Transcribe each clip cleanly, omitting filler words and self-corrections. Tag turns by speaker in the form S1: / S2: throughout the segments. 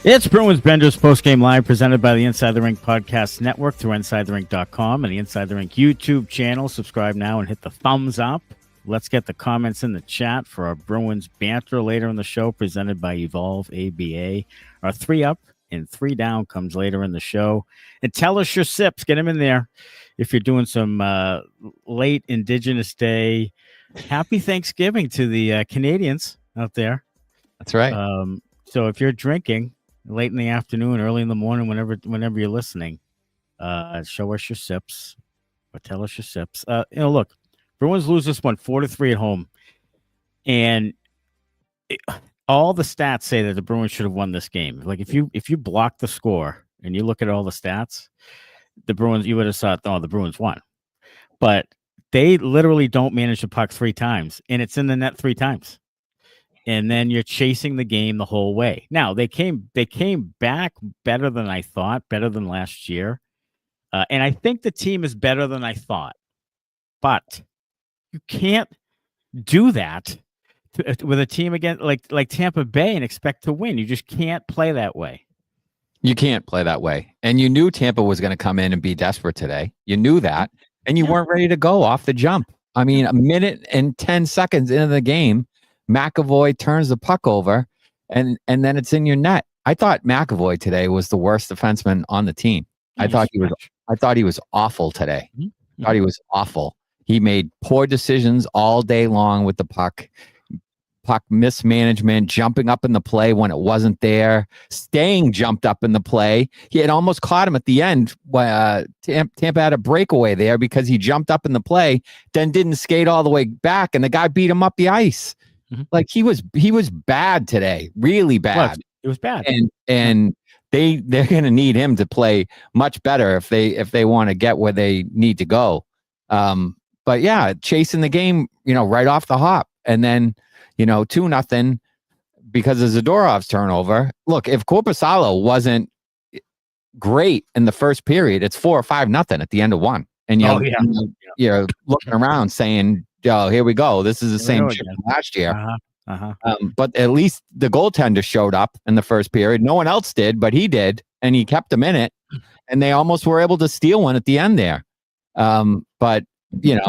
S1: It's Bruins Benders Postgame Live presented by the Inside the Rink Podcast Network through InsideTheRink.com and the Inside the Rink YouTube channel. Subscribe now and hit the thumbs up. Let's get the comments in the chat for our Bruins banter later in the show presented by Evolve ABA. Our 3 up and 3 down comes later in the show. And tell us your sips. Get them in there. If you're doing some late Indigenous Day, happy Thanksgiving to the Canadians out there.
S2: That's right.
S1: So if you're drinking late in the afternoon, early in the morning, whenever you're listening, show us your sips or tell us your sips. Look, Bruins lose this one 4-3 at home, and all the stats say that the Bruins should have won this game. Like if you block the score and you look at all the stats, the Bruins, you would have thought, oh, the Bruins won, but they literally don't manage the puck 3 times, and it's in the net 3 times. And then you're chasing the game the whole way. Now they came back better than I thought, better than last year, and I think the team is better than I thought. But you can't do that with a team again like Tampa Bay and expect to win. You just can't play that way.
S2: You can't play that way. And you knew Tampa was going to come in and be desperate today. You knew that, and you weren't ready to go off the jump. I mean, a minute and 10 seconds into the game, McAvoy turns the puck over, and then it's in your net. I thought McAvoy today was the worst defenseman on the team. I thought he was awful today. I thought he was awful. He made poor decisions all day long with the puck mismanagement, jumping up in the play when it wasn't there, staying jumped up in the play. He had almost caught him at the end. Tampa had a breakaway there because he jumped up in the play, then didn't skate all the way back, and the guy beat him up the ice. Like he was bad today, really bad.
S1: It was bad,
S2: and they're going to need him to play much better if they want to get where they need to go. But yeah, chasing the game, right off the hop, and then 2-0 because of Zadorov's turnover. Look, if Korpisalo wasn't great in the first period, it's 4 or 5-0 at the end of one, and you're looking around saying, "Oh, here we go. This is the same shit from last year." But at least the goaltender showed up in the first period. No one else did, but he did, and he kept them in it. And they almost were able to steal one at the end there. But they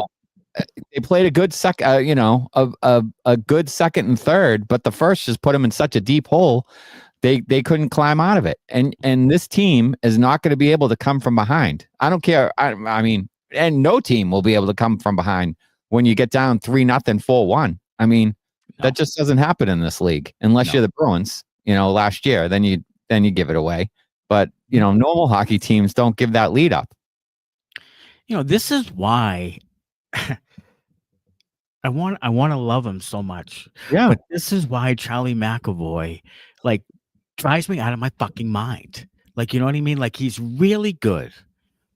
S2: played a good a good second and third, but the first just put them in such a deep hole. They couldn't climb out of it. And this team is not going to be able to come from behind. I don't care. I mean, and no team will be able to come from behind when you get down 3-0, 4-1. I mean, that just doesn't happen in this league unless you're the Bruins, last year, then you give it away. But, normal hockey teams don't give that lead up.
S1: This is why I want to love him so much.
S2: Yeah.
S1: But this is why Charlie McAvoy drives me out of my fucking mind. You know what I mean? He's really good,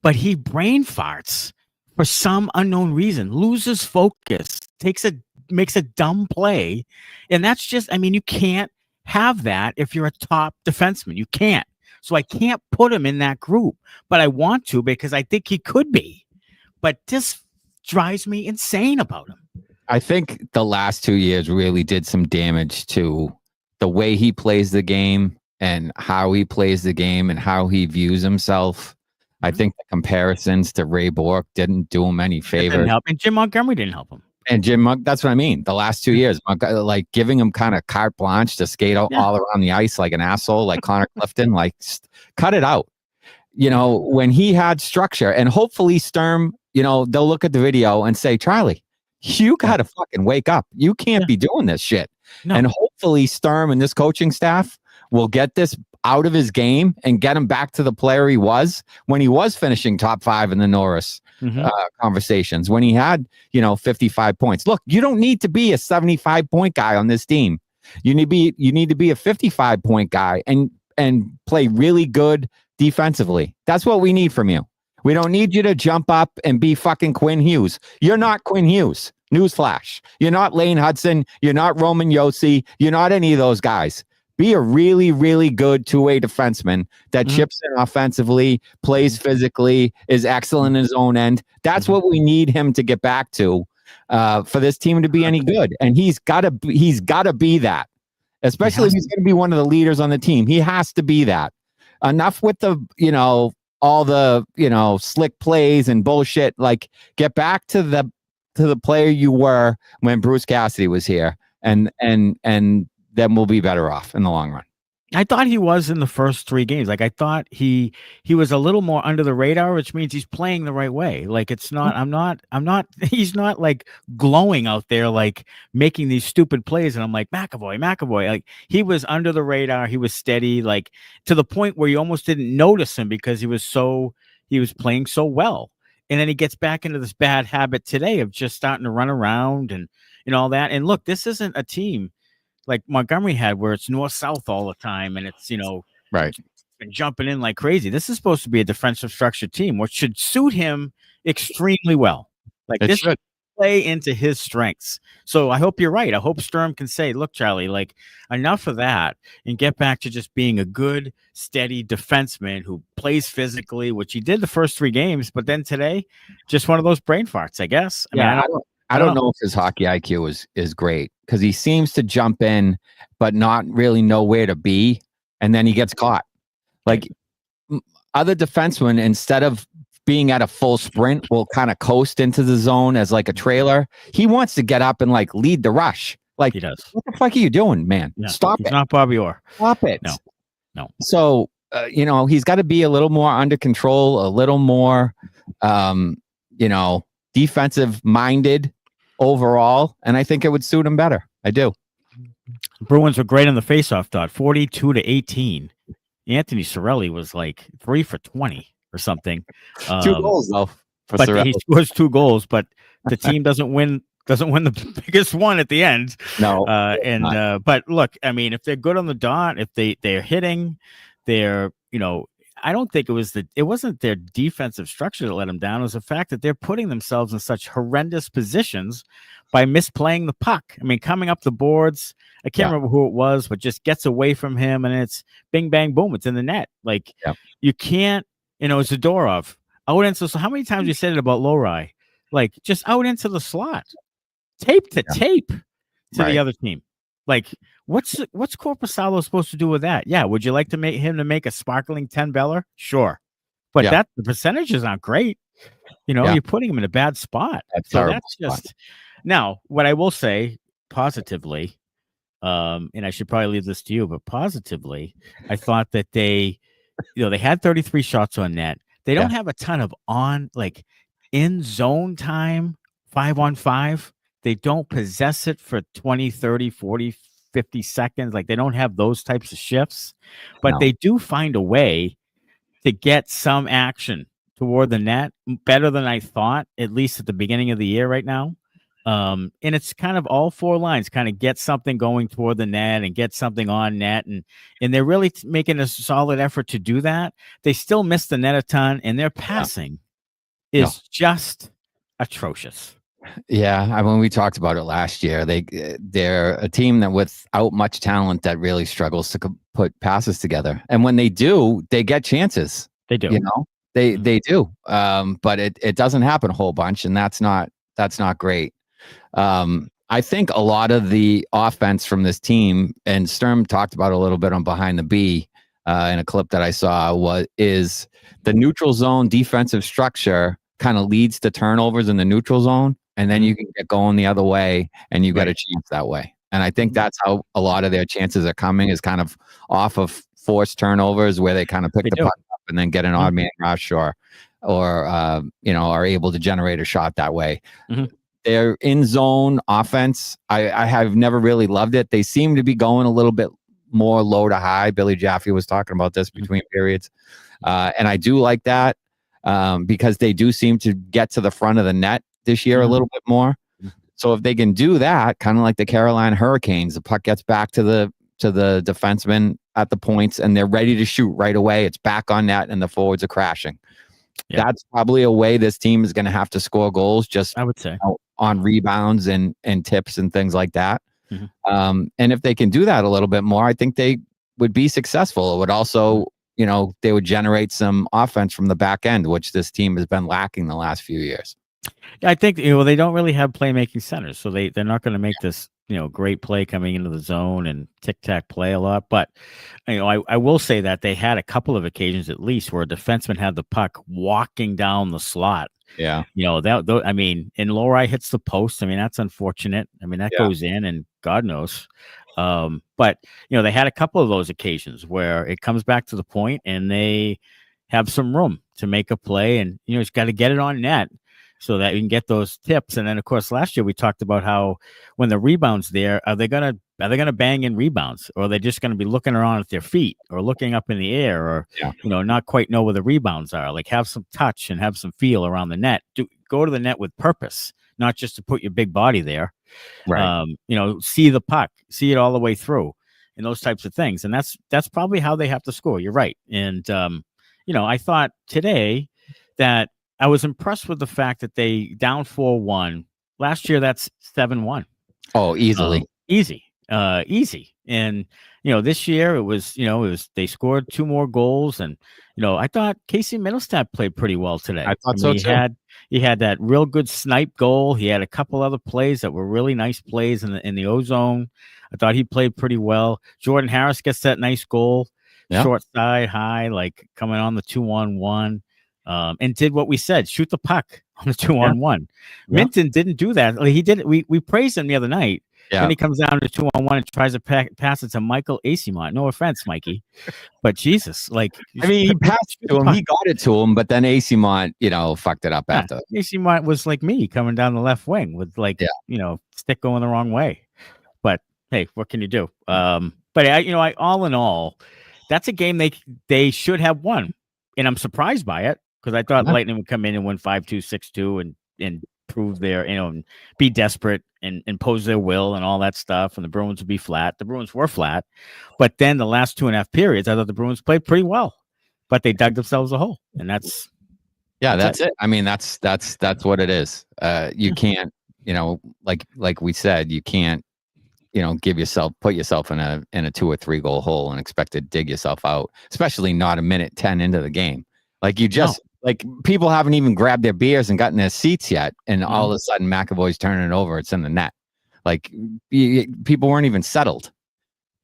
S1: but he brain farts for some unknown reason, loses focus, makes a dumb play. And that's just, you can't have that if you're a top defenseman. You can't. So I can't put him in that group, but I want to because I think he could be. But this drives me insane about him.
S2: I think the last 2 years really did some damage to the way he plays the game and how he plays the game and how he views himself. I think the comparisons to Ray Bourque didn't do him any favor.
S1: Didn't help, and Jim Montgomery didn't help him.
S2: And that's what I mean. The last 2 years, giving him kind of carte blanche to skate all around the ice like an asshole, like Connor Clifton, cut it out. When he had structure, and hopefully Sturm, they'll look at the video and say, Charlie, you got to fucking wake up. You can't be doing this shit. No. And hopefully Sturm and this coaching staff will get this out of his game and get him back to the player he was when he was finishing top 5 in the Norris conversations, when he had 55 points. Look, you don't need to be a 75-point guy on this team. You need to be a 55-point guy and play really good defensively. That's what we need from you. We don't need you to jump up and be fucking Quinn Hughes. You're not Quinn Hughes. Newsflash. You're not Lane Hudson. You're not Roman Josi. You're not any of those guys. Be a really, really good two-way defenseman that chips in offensively, plays physically, is excellent in his own end. That's what we need him to get back to for this team to be any good. And he's got to be that. especially if he's going to be one of the leaders on the team. He has to be that. Enough with the, all the, slick plays and bullshit. Like, get back to the player you were when Bruce Cassidy was here, and then we'll be better off in the long run.
S1: I thought he was in the first 3 games. Like, I thought he was a little more under the radar, which means he's playing the right way. Like, it's not, he's not like glowing out there, like making these stupid plays. And I'm like, McAvoy. Like, he was under the radar. He was steady, like to the point where you almost didn't notice him because he was playing so well. And then he gets back into this bad habit today of just starting to run around and all that. And look, this isn't a team like Montgomery had, where it's north-south all the time, and it's,
S2: right,
S1: been jumping in like crazy. This is supposed to be a defensive structured team, which should suit him extremely well. Like, this should play into his strengths. So I hope you're right. I hope Sturm can say, look, Charlie, like, enough of that, and get back to just being a good, steady defenseman who plays physically, which he did the first 3 games, but then today, just one of those brain farts, I guess.
S2: I don't know if his hockey IQ is great, because he seems to jump in but not really know where to be, and then he gets caught. Like, other defensemen, instead of being at a full sprint, will kind of coast into the zone as like a trailer. He wants to get up and like lead the rush. Like,
S1: he does.
S2: What the fuck are you doing, man?
S1: Yeah,
S2: Stop
S1: he's
S2: it.
S1: Not Bobby Orr.
S2: Stop it.
S1: No.
S2: So, he's got to be a little more under control, a little more, defensive minded overall, and I think it would suit him better. I do.
S1: Bruins were great on the faceoff dot, 42-18. Anthony Cirelli was like 3 for 20 or something.
S2: 2 goals though.
S1: But Cirelli. He scores 2 goals, but the team doesn't win the biggest one at the end.
S2: No.
S1: But look, I mean, if they're good on the dot, if they're hitting, they're, I don't think it wasn't their defensive structure that let them down. It was the fact that they're putting themselves in such horrendous positions by misplaying the puck. I mean, coming up the boards, I can't remember who it was, but just gets away from him, and it's bing, bang, boom, it's in the net. Like, you can't, Zadorov out into. So how many times you said it about Lohrei? Like, just out into the slot, tape to the other team. Like, what's Korpisalo supposed to do with that? Yeah, would you like to make a sparkling 10-beller? Sure, but the percentages aren't great. You're putting him in a bad spot. That's just now. What I will say positively, and I should probably leave this to you, but positively, I thought that they had 33 shots on net. They don't have a ton of in zone time 5-on-5. They don't possess it for 20, 30, 40, 50 seconds. Like, they don't have those types of shifts, but they do find a way to get some action toward the net better than I thought, at least at the beginning of the year right now. And it's kind of all 4 lines kind of get something going toward the net and get something on net. And they're really making a solid effort to do that. They still miss the net a ton, and their passing is just atrocious.
S2: Yeah, when we talked about it last year, they're a team that without much talent that really struggles to put passes together. And when they do, they get chances.
S1: They do.
S2: They do. But it doesn't happen a whole bunch, and that's not great. I think a lot of the offense from this team, and Sturm talked about it a little bit on Behind the B in a clip that I saw, is the neutral zone defensive structure kind of leads to turnovers in the neutral zone. And then you can get going the other way, and you get a chance that way. And I think that's how a lot of their chances are coming, is kind of off of forced turnovers where they kind of pick the puck up and then get an odd man rush or are able to generate a shot that way. Mm-hmm. Their in zone offense, I have never really loved it. They seem to be going a little bit more low to high. Billy Jaffe was talking about this between periods. And I do like that because they do seem to get to the front of the net this year a little bit more. So if they can do that, kind of like the Carolina Hurricanes, the puck gets back to the defenseman at the points, and they're ready to shoot right away. It's back on net, and the forwards are crashing. Yeah. That's probably a way this team is going to have to score goals, just
S1: I would say
S2: on rebounds and tips and things like that. Mm-hmm. And if they can do that a little bit more, I think they would be successful. It would also, they would generate some offense from the back end, which this team has been lacking the last few years.
S1: I think they don't really have playmaking centers, so they're not going to make this great play coming into the zone and tic-tac play a lot. But, I will say that they had a couple of occasions at least where a defenseman had the puck walking down the slot.
S2: Yeah.
S1: I mean, and Lohrei hits the post. I mean, that's unfortunate. I mean, that goes in and God knows. But, they had a couple of those occasions where it comes back to the point and they have some room to make a play, and, it's got to get it on net so that you can get those tips. And then, of course, last year we talked about how when the rebound's there, are they gonna bang in rebounds, or are they just gonna be looking around at their feet or looking up in the air, or not quite know where the rebounds are? Like, have some touch and have some feel around the net. Go to the net with purpose, not just to put your big body there.
S2: Right.
S1: See the puck, see it all the way through, and those types of things. And that's probably how they have to score. You're right. And I thought today that I was impressed with the fact that they down 4-1. Last year, that's 7-1.
S2: Oh, easily.
S1: Easy. And, this year it was they scored 2 more goals. And, I thought Casey Middlestat played pretty well today.
S2: I thought so too.
S1: He had that real good snipe goal. He had a couple other plays that were really nice plays in the O-zone. I thought he played pretty well. Jordan Harris gets that nice goal, short side, high, like coming on the 2-on-1. And did what we said, shoot the puck on the 2-on-1. Minton didn't do that. He did it. We praised him the other night. Yeah. Then he comes down to 2-on-1 and tries to pass it to Michael Asimont. No offense, Mikey, but Jesus,
S2: he passed it to him. He got it to him, but then Asimont, fucked it up after.
S1: Asimont was like me coming down the left wing with stick going the wrong way. But hey, what can you do? But I all in all, that's a game they should have won, and I'm surprised by it. Because I thought Lightning would come in and win 5-2, 6-2, and prove their, and be desperate and impose their will and all that stuff. And the Bruins would be flat. The Bruins were flat. But then the last 2.5 periods, I thought the Bruins played pretty well. But they dug themselves a hole. And that's
S2: it. I mean, that's what it is. You can't, like we said, you can't, put yourself in a 2 or 3 goal hole and expect to dig yourself out, especially not a minute 10 into the game. Like you just. No. Like, people haven't even grabbed their beers and gotten their seats yet, and all of a sudden McAvoy's turning it over. It's in the net. Like, people weren't even settled.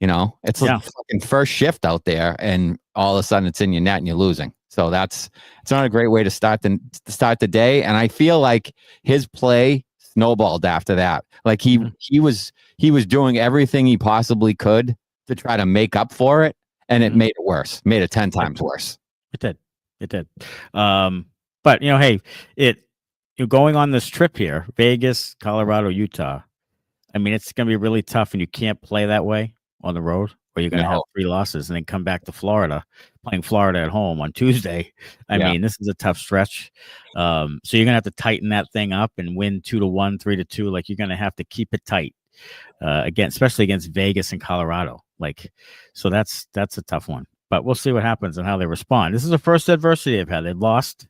S2: It's like fucking first shift out there, and all of a sudden it's in your net and you're losing. So it's not a great way to start the day. And I feel like his play snowballed after that. Like he was doing everything he possibly could to try to make up for it, and it made it worse. Made it 10 times worse.
S1: It did. But hey, you're going on this trip here, Vegas, Colorado, Utah. I mean, it's going to be really tough, and you can't play that way on the road, or you're going to have 3 losses and then come back to Florida, playing Florida at home on Tuesday. I mean, this is a tough stretch. So you're going to have to tighten that thing up and win 2-1, 3-2. Like, you're going to have to keep it tight again, especially against Vegas and Colorado. So that's a tough one. But we'll see what happens and how they respond. This is the first adversity they've had. They've lost.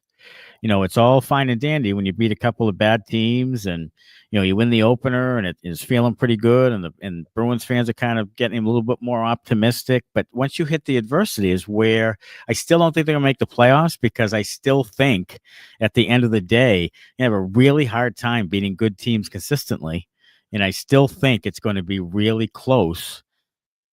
S1: It's all fine and dandy when you beat a couple of bad teams and, you win the opener and it is feeling pretty good. And Bruins fans are kind of getting a little bit more optimistic. But once you hit the adversity is where I still don't think they're going to make the playoffs, because I still think at the end of the day, you have a really hard time beating good teams consistently. And I still think it's going to be really close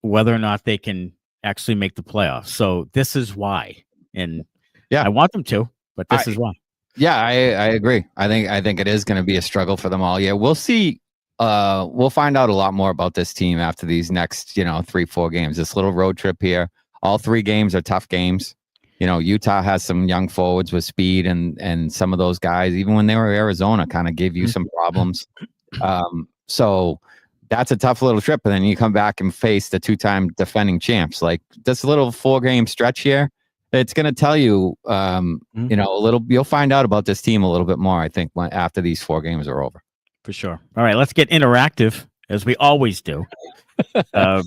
S1: whether or not they can actually make the playoffs. So this is why. And I want them to, but this is why.
S2: Yeah, I agree. I think it is going to be a struggle for them all year. We'll see. We'll find out a lot more about this team after these next, 3-4 games. This little road trip here. All 3 games are tough games. Utah has some young forwards with speed, and some of those guys, even when they were Arizona, kind of gave you some problems. So that's a tough little trip. And then you come back and face the 2-time defending champs. Like, this little 4-game stretch here, it's going to tell you, a little. You'll find out about this team a little bit more, I think, after these 4 games are over.
S1: For sure. All right, let's get interactive, as we always do.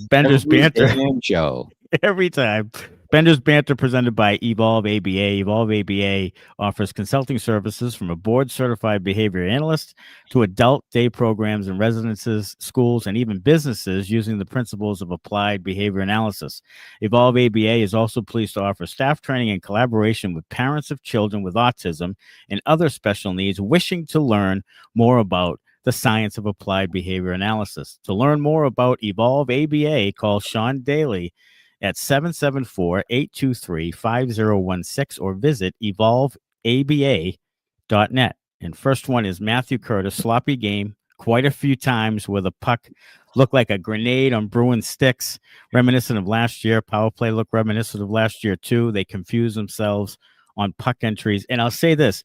S1: Benders Banter
S2: show
S1: every time. Benders Banter presented by Evolve ABA. Evolve ABA offers consulting services from a board-certified behavior analyst to adult day programs and residences, schools, and even businesses using the principles of applied behavior analysis. Evolve ABA is also pleased to offer staff training and collaboration with parents of children with autism and other special needs wishing to learn more about the science of applied behavior analysis. To learn more about Evolve ABA, call Sean Daly at 774-823-5016 or visit evolveaba.net. And first one is Matthew Curtis, sloppy game, quite a few times where the puck looked like a grenade on Bruins sticks, reminiscent of last year. Power play looked reminiscent of last year, too. They confuse themselves on puck entries. And I'll say this,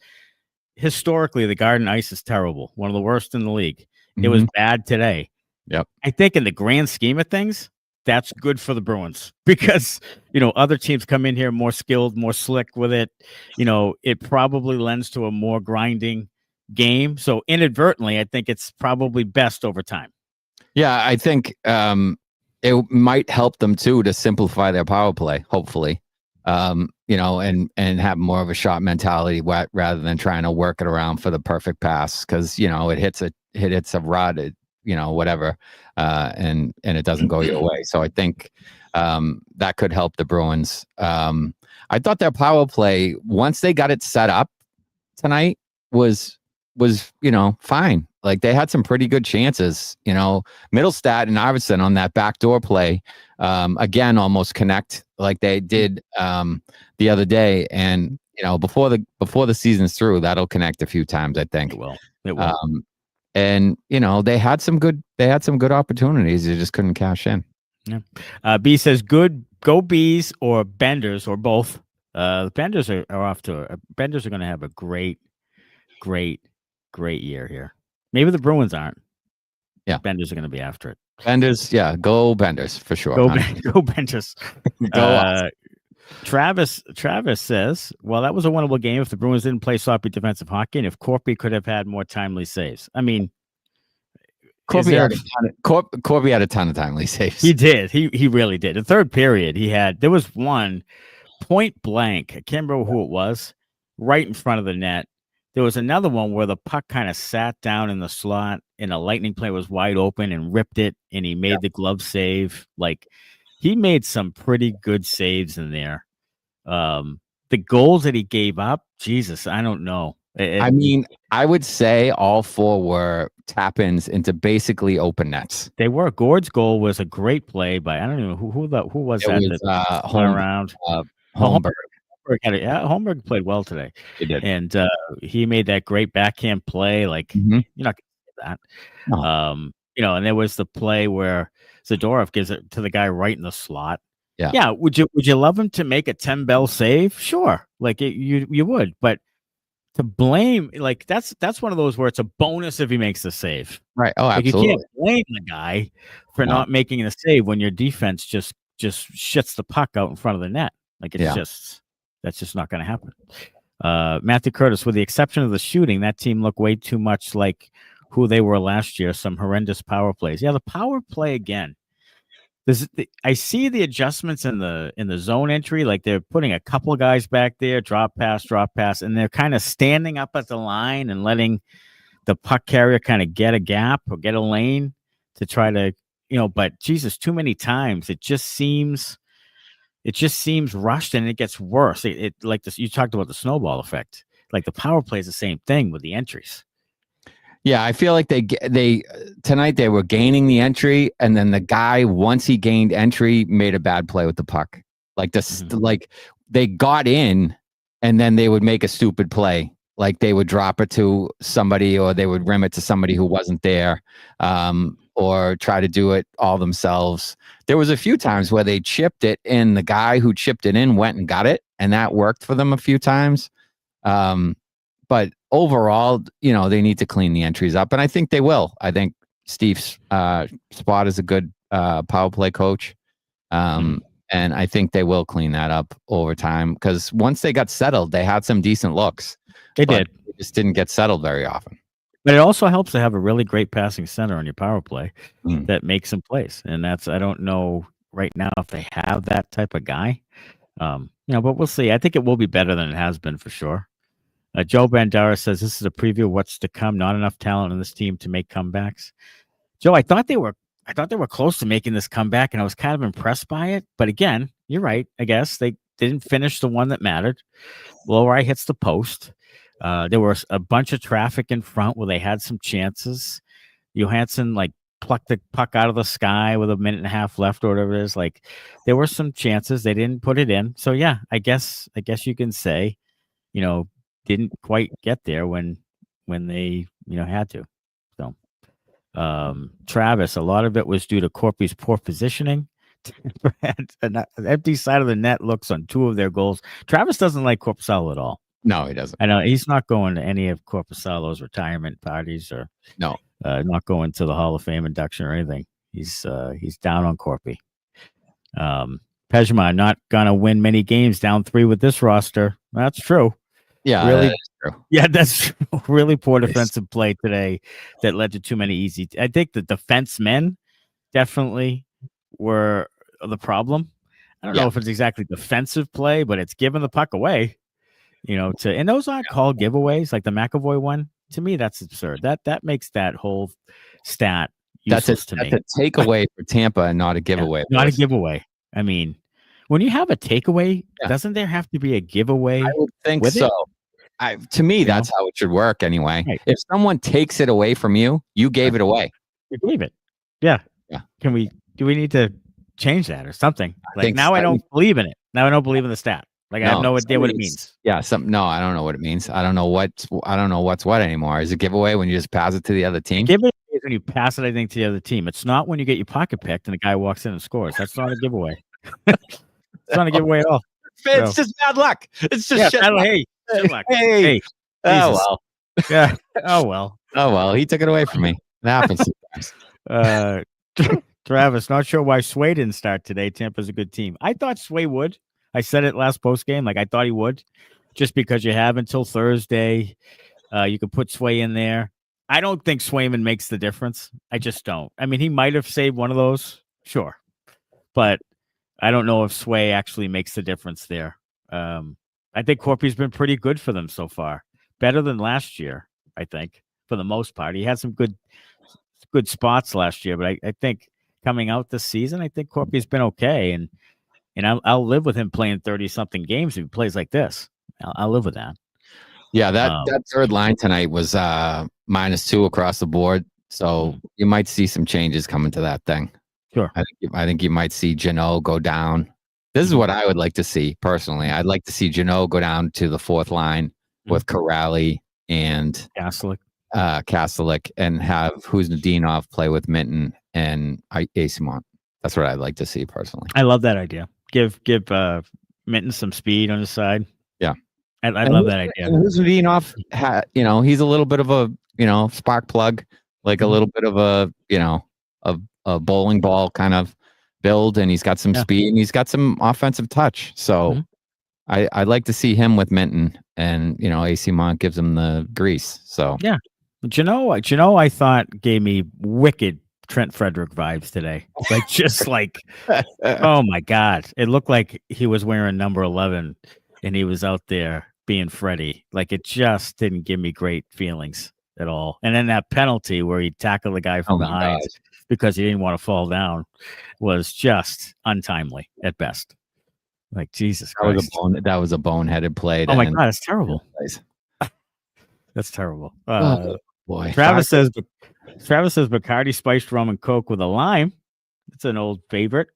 S1: historically, the Garden Ice is terrible, one of the worst in the league. It was bad today.
S2: Yep.
S1: I think in the grand scheme of things, that's good for the Bruins because, other teams come in here more skilled, more slick with it. It probably lends to a more grinding game. So inadvertently, I think it's probably best over time.
S2: Yeah, I think it might help them too to simplify their power play, hopefully. And have more of a shot mentality rather than trying to work it around for the perfect pass because it hits a rod, whatever, and it doesn't go your way. So I think that could help the Bruins. I thought their power play once they got it set up tonight was fine. Like they had some pretty good chances. Middlestat and Arvidsson on that backdoor play, again almost connect like they did the other day. And before the season's through, that'll connect a few times. I think
S1: it will.
S2: And they had some good opportunities. They just couldn't cash in.
S1: Yeah. B says good, go Bees or Benders or both. The Benders are off to Benders are going to have a great year here. Maybe the Bruins aren't.
S2: Yeah,
S1: Benders are going to be after it.
S2: Benders, yeah, go Benders for sure.
S1: Go Benders. Travis says, well, that was a winnable game if the Bruins didn't play sloppy defensive hockey and if Korpi could have had more timely saves. I mean,
S2: Korpi had a ton of timely saves.
S1: He did. He really did. The third period, there was one point blank. I can't remember who it was, right in front of the net. There was another one where the puck kind of sat down in the slot and a Lightning player was wide open and ripped it, and he made the glove save. Like, he made some pretty good saves in there. The goals that he gave up, Jesus, I don't know.
S2: I would say all four were tap-ins into basically open nets.
S1: They were. Gord's goal was a great play by, I don't know who was that.
S2: It was
S1: Holmberg. Holmberg played well today.
S2: He did.
S1: And he made that great backhand play. Like, you're not going to say that. No. And there was the play where Zadorov gives it to the guy right in the slot. Yeah. Would you love him to make a 10-bell save? Sure. Like you would, but to blame, like that's one of those where it's a bonus if he makes the save.
S2: Right. Oh, absolutely.
S1: You can't blame the guy for not making the save when your defense just shits the puck out in front of the net. Like that's just not going to happen. Matthew Curtis, with the exception of the shooting, that team looked way too much like who they were last year. Some horrendous power plays. Yeah, the power play again. I see the adjustments in the zone entry. Like they're putting a couple of guys back there, drop pass, and they're kind of standing up at the line and letting the puck carrier kind of get a gap or get a lane to try to, but Jesus, too many times it just seems rushed and it gets worse. It like this, you talked about the snowball effect. Like the power play is the same thing with the entries.
S2: Yeah, I feel like they tonight they were gaining the entry, and then the guy, once he gained entry, made a bad play with the puck. Like this, like they got in, and then they would make a stupid play. Like they would drop it to somebody, or they would rim it to somebody who wasn't there, or try to do it all themselves. There was a few times where they chipped it, and the guy who chipped it in went and got it, and that worked for them a few times. But overall, they need to clean the entries up, and I think they will. I think Steve Spot is a good power play coach, and I think they will clean that up over time because once they got settled, they had some decent looks.
S1: They did.
S2: They just didn't get settled very often.
S1: But it also helps to have a really great passing center on your power play that makes some plays, and I don't know right now if they have that type of guy, but we'll see. I think it will be better than it has been for sure. Joe Bandara says this is a preview of what's to come. Not enough talent in this team to make comebacks. Joe, I thought they were close to making this comeback, and I was kind of impressed by it. But again, you're right. I guess they didn't finish the one that mattered. Lohrei hits the post. There was a bunch of traffic in front where they had some chances. Johansson like plucked the puck out of the sky with a minute and a half left or whatever it is. Like there were some chances they didn't put it in. So yeah, I guess you can say, didn't quite get there when they had to. So Travis, a lot of it was due to Korpi's poor positioning. An empty side of the net looks on 2 of their goals. Travis doesn't like Korpisalo at all.
S2: No, he doesn't.
S1: I know he's not going to any of Korpisalo's retirement parties or not going to the Hall of Fame induction or anything. He's down on Korpi. Pejman not gonna win many games down 3 with this roster. That's true.
S2: Yeah,
S1: really
S2: that's true.
S1: Yeah, that's true. Really poor defensive play today that led to too many easy. I think the defensemen definitely were the problem. I don't know if it's exactly defensive play, but it's giving the puck away. And those aren't called giveaways like the McAvoy one. To me, that's absurd. That makes that whole stat useless to me.
S2: That's a takeaway for Tampa and not a giveaway.
S1: Not a giveaway. I mean, when you have a takeaway, doesn't there have to be a giveaway? I
S2: would think so. To me, that's how it should work anyway. Right. If someone takes it away from you, you gave it away.
S1: You gave it. Yeah. Do we need to change that or something? Like now I don't believe in it. Now I don't believe in the stat. Like I have no idea what it means.
S2: Yeah, I don't know what it means. I don't know what's what anymore. Is it giveaway when you just pass it to the other team?
S1: Give it is when you pass it, I think, to the other team. It's not when you get your pocket picked and the guy walks in and scores. That's not a giveaway. It's not a giveaway at all.
S2: It's just bad luck. It's just shit luck.
S1: Hey, hey.
S2: Oh well.
S1: Yeah. Oh well.
S2: Oh well. He took it away from me. It happens sometimes.
S1: Travis, not sure why Sway didn't start today. Tampa's a good team. I thought Sway would. I said it last post game. Like I thought he would, just because you have until Thursday. You could put Sway in there. I don't think Swayman makes the difference. I just don't. I mean, he might have saved one of those, sure, but I don't know if Sway actually makes the difference there. I think Korpi's been pretty good for them so far, better than last year. I think for the most part, he had some good spots last year, but I think coming out this season, I think Korpi's been okay, and I'll live with him playing 30-something games if he plays like this. I'll live with that. Yeah,
S2: that third line tonight was -2 across the board, so you might see some changes coming to that thing.
S1: Sure.
S2: I think you might see Joonas go down. This is what I would like to see personally. I'd like to see Joonas go down to the 4th line with Kuraly and Kastelic, and have Kuznetsov play with Minton and Eyssimont. That's what I'd like to see personally.
S1: I love that idea. Give Minton some speed on the side.
S2: Yeah,
S1: I love that idea.
S2: And Kuznetsov, he's a little bit of a spark plug, like a little bit of a bowling ball kind of build, and he's got some speed and he's got some offensive touch. So I'd like to see him with Minton, and Eyssimont gives him the grease. So
S1: yeah, Joonas, I thought gave me wicked Trent Frederick vibes today. Like just like, oh my God. It looked like he was wearing number 11 and he was out there being Freddie. Like it just didn't give me great feelings at all. And then that penalty where he tackled the guy from behind because he didn't want to fall down was just untimely at best. Like Jesus Christ.
S2: That was a boneheaded play.
S1: Oh my God, that's terrible. That's terrible.
S2: Boy.
S1: Travis says Bacardi spiced rum and Coke with a lime. It's an old favorite.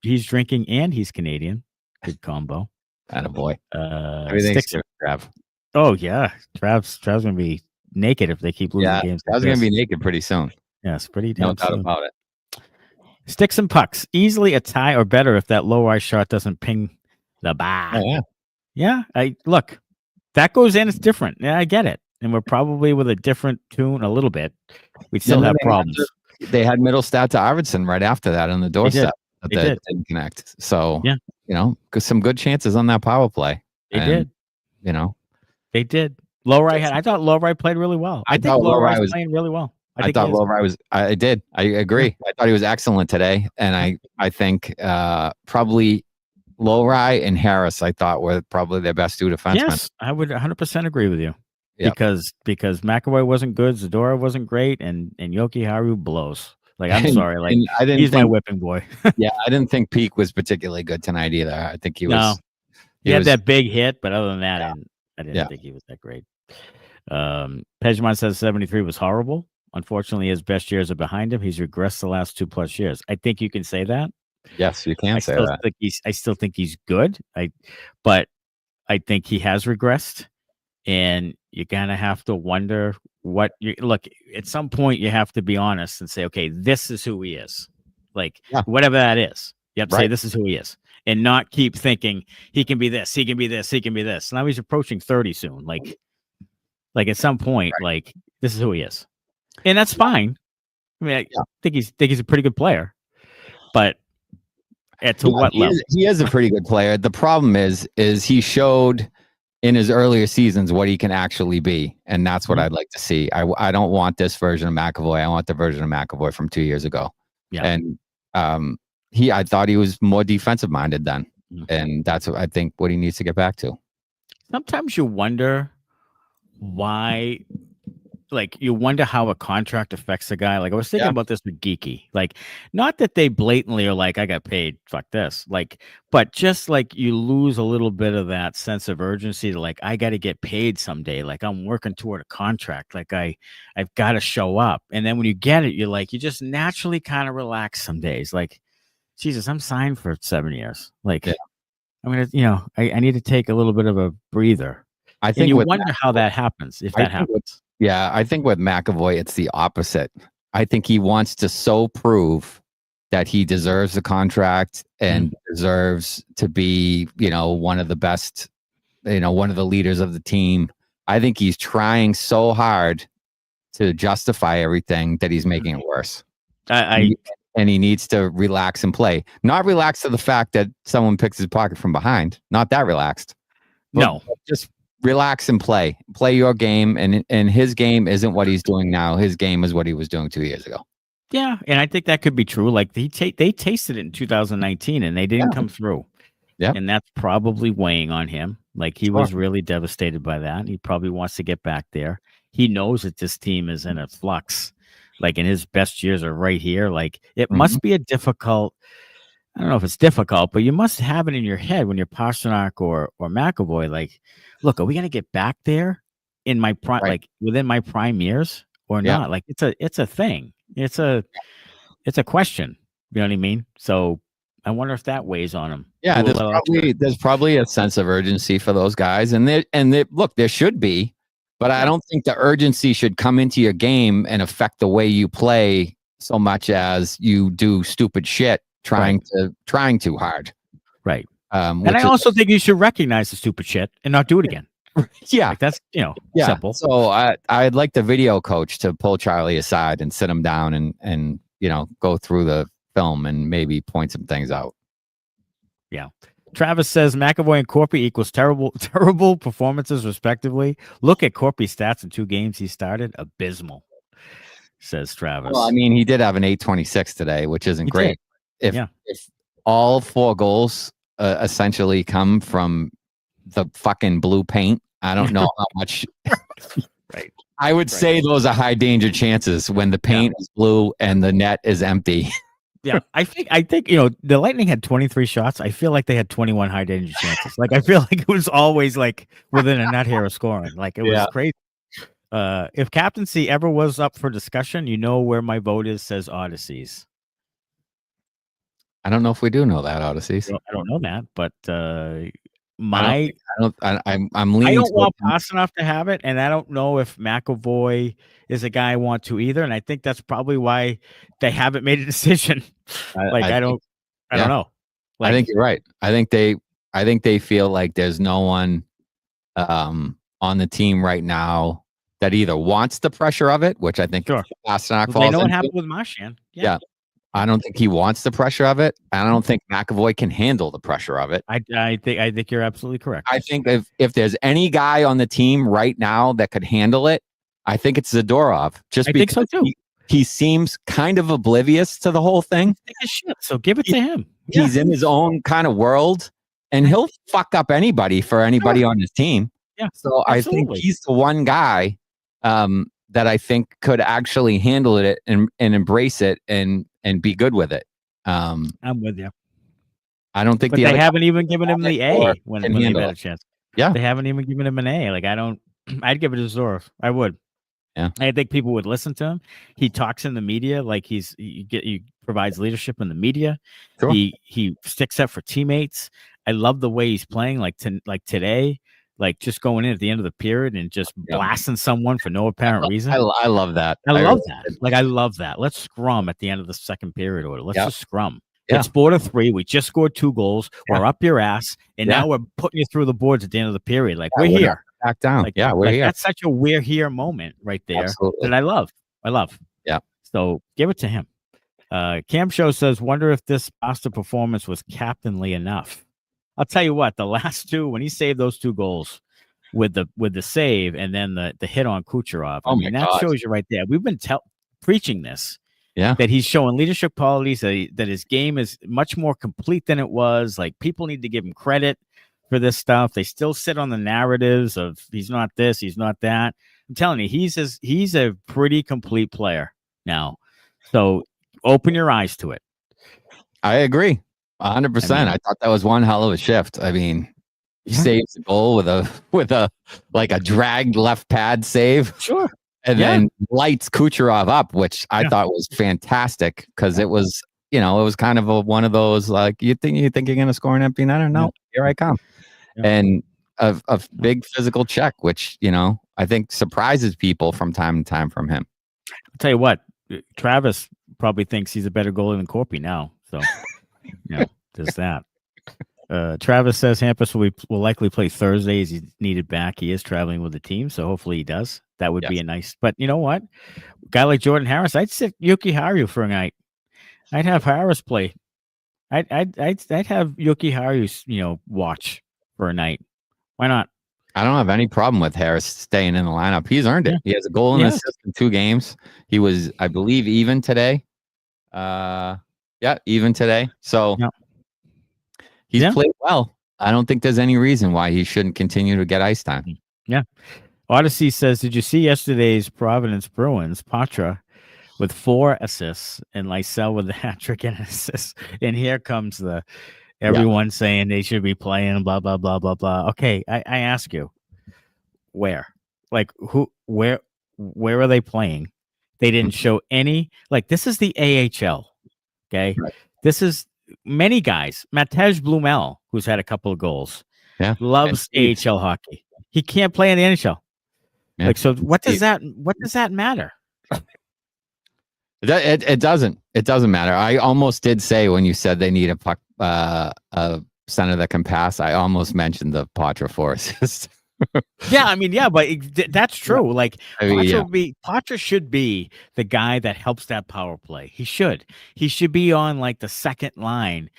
S1: He's drinking and he's Canadian. Good combo.
S2: Attaboy. Everything's Trav.
S1: Oh yeah, Trav's gonna be naked if they keep losing games.
S2: Trav's gonna be naked pretty soon.
S1: Yes, pretty damn
S2: no doubt
S1: soon.
S2: about it.
S1: Sticks and pucks, easily a tie or better if that Lohrei shot doesn't ping the bar.
S2: Oh,
S1: yeah. Look, that goes in. It's different. Yeah, I get it. And we're probably with a different tune a little bit. We still have problems.
S2: They had middle stat to Arvidsson right after that on the doorstep.
S1: They
S2: didn't connect. So, some good chances on that power play.
S1: They did. They did. I thought Lohrei played really well. I think Lohrei was playing really well.
S2: I thought Lohrei was. I did. I agree. I thought he was excellent today, and I think probably Lohrei and Harris I thought were probably their best 2 defensemen.
S1: Yes, I would 100% agree with you. Yep. Because McAvoy wasn't good, Zadorov wasn't great, and Jokiharju blows. Like I'm sorry, like he's my whipping boy.
S2: Yeah, I didn't think Peeke was particularly good tonight either. I think he was.
S1: No, he had that big hit, but other than that, I didn't think he was that great. Pejman says 73 was horrible. Unfortunately, his best years are behind him. He's regressed the last 2+ years. I think you can say that.
S2: Yes, you can say that.
S1: I still think he's good. But I think he has regressed, and you're gonna have to wonder what you look. At some point, you have to be honest and say, okay, this is who he is. Like whatever that is, you have to say this is who he is, and not keep thinking he can be this, he can be this, he can be this. Now he's approaching 30 soon. Like at some point, like this is who he is, and that's fine. I mean, I think he's a pretty good player, but to what level?
S2: He is a pretty good player. The problem is he showed in his earlier seasons what he can actually be, and that's what I'd like to see. I don't want this version of McAvoy. I want the version of McAvoy from 2 years ago. Yeah, and I thought he was more defensive minded then, and that's what I think what he needs to get back to.
S1: Sometimes you wonder why. Like, you wonder how a contract affects a guy. Like, I was thinking about this with Geekie. Like, not that they blatantly are like, I got paid, fuck this. Like, but just like you lose a little bit of that sense of urgency to like, I got to get paid someday. Like, I'm working toward a contract. Like, I've got to show up. And then when you get it, you're like, you just naturally kind of relax some days. Like, Jesus, I'm signed for 7 years. Like, I'm going to, I need to take a little bit of a breather. I think you wonder how that happens, if that happens.
S2: Yeah, I think with McAvoy, it's the opposite. I think he wants to so prove that he deserves the contract and deserves to be, one of the best, one of the leaders of the team. I think he's trying so hard to justify everything that he's making it worse. And he needs to relax and play. Not relax to the fact that someone picks his pocket from behind. Not that relaxed.
S1: No.
S2: Just relax and play your game, and his game isn't what he's doing now. His game is what he was doing 2 years ago.
S1: Yeah, and I think that could be true. Like they tasted it in 2019 and they didn't come through. Yeah, and that's probably weighing on him. Like he was really devastated by that. He probably wants to get back there. He knows that this team is in a flux. Like, and his best years are right here. Like it must be a difficult. I don't know if it's difficult, but you must have it in your head when you're Pastrnak or McAvoy. Like, look, are we going to get back there in my prime, like within my prime years or not? Like it's a thing. It's a question. You know what I mean? So I wonder if that weighs on him.
S2: Yeah, there's probably a sense of urgency for those guys, and look, there should be, but I don't think the urgency should come into your game and affect the way you play so much as you do stupid shit trying too hard.
S1: Right. And I also think you should recognize the stupid shit and not do it again.
S2: Yeah.
S1: Like that's, simple.
S2: So I'd like the video coach to pull Charlie aside and sit him down and go through the film and maybe point some things out.
S1: Yeah. Travis says McAvoy and Korpi equals terrible performances respectively. Look at Korpi's stats in 2 games he started. Abysmal, says Travis.
S2: Well, I mean, he did have an 826 today, which isn't great. If all 4 goals essentially come from the fucking blue paint, I don't know how much.
S1: Right.
S2: I would say those are high danger chances when the paint is blue and the net is empty.
S1: Yeah, I think the Lightning had 23 shots. I feel like they had 21 high danger chances. Like I feel like it was always like within a net here of scoring. Like it was crazy. If captaincy ever was up for discussion, where my vote is. Says Odysseys.
S2: I don't know if we do know that, Odysseys.
S1: I don't know that, but I'm
S2: leaning.
S1: I don't want Pastrnak to have it, and I don't know if McAvoy is a guy I want to either. And I think that's probably why they haven't made a decision. I don't know.
S2: I think you're right. I think they feel like there's no one on the team right now that either wants the pressure of it, which I think Pastrnak falls.
S1: They know what happened with Marchand.
S2: Yeah. I don't think he wants the pressure of it. I don't think McAvoy can handle the pressure of it.
S1: I think you're absolutely correct.
S2: I think if there's any guy on the team right now that could handle it, I think it's Zadorov. I think so too. He seems kind of oblivious to the whole thing.
S1: So give it to him.
S2: He's in his own kind of world, and he'll fuck up anybody for anybody on his team.
S1: Yeah.
S2: So absolutely. I think he's the one guy that I think could actually handle it and embrace it and be good with it.
S1: I'm with you.
S2: I don't think
S1: they haven't even given him the A when they had a chance.
S2: Yeah.
S1: They haven't even given him an A. Like I'd give it to Zadorov. I would.
S2: Yeah.
S1: I think people would listen to him. He talks in the media like he provides leadership in the media.
S2: Sure.
S1: He sticks up for teammates. I love the way he's playing. Like today, like just going in at the end of the period and just blasting someone for no apparent reason.
S2: I love that.
S1: I love that. Like I love that. Let's scrum at the end of the second period order. Let's just scrum.
S2: Yeah.
S1: It's 4-3. We just scored 2 goals. We're up your ass, and now we're putting you through the boards at the end of the period. Like we're here.
S2: Back down.
S1: Like,
S2: we're here.
S1: That's such a we're here moment right there.
S2: Absolutely.
S1: That I love.
S2: Yeah.
S1: So give it to him. Cam Show says, wonder if this Pasta performance was captainly enough. I'll tell you what, the last 2, when he saved those 2 goals with the save and then the hit on Kucherov, that shows you right there. We've been preaching this.
S2: Yeah.
S1: That he's showing leadership qualities, that his game is much more complete than it was. Like people need to give him credit for this stuff. They still sit on the narratives of he's not this, he's not that. I'm telling you, he's a pretty complete player now. So open your eyes to it.
S2: I agree 100%. I thought that was one hell of a shift. I mean, he saves the goal with a like a dragged left pad save.
S1: Sure.
S2: And then lights Kucherov up, which I thought was fantastic because it was, it was kind of one of those like you think you're going to score an empty netter? No, here I come. And a big physical check, which, I think surprises people from time to time from him.
S1: I'll tell you what, Travis probably thinks he's a better goalie than Korpi now. So, there's that. Travis says Hampus will likely play Thursday as he's needed back. He is traveling with the team, so hopefully he does. That would be a nice. But you know what? A guy like Jordan Harris, I'd sit Yuki Haru for a night. I'd have Harris play. I'd have Yuki Haru, watch for a night. Why not?
S2: I don't have any problem with Harris staying in the lineup. He's earned it. Yeah. He has a goal and assist in 2 games. He was, I believe, even today. Even today. So he's played well. I don't think there's any reason why he shouldn't continue to get ice time.
S1: Yeah. Odyssey says, did you see yesterday's Providence Bruins? Poitras with 4 assists and Lysell with the hat trick and assist. And here comes everyone saying they should be playing, blah, blah, blah, blah, blah. Okay, I ask you, where? Like, where are they playing? They didn't show any. Like, this is the AHL, okay? Right. This is many guys. Matej Blumel, who's had a couple of goals, loves AHL hockey. He can't play in the NHL. Yeah. Like, so what does that matter?
S2: It doesn't matter. I almost did say when you said they need a puck, a center that can pass, I almost mentioned the Poitras for assist.
S1: But that's true. Like Poitras should be the guy that helps that power play. He should be on like the second line,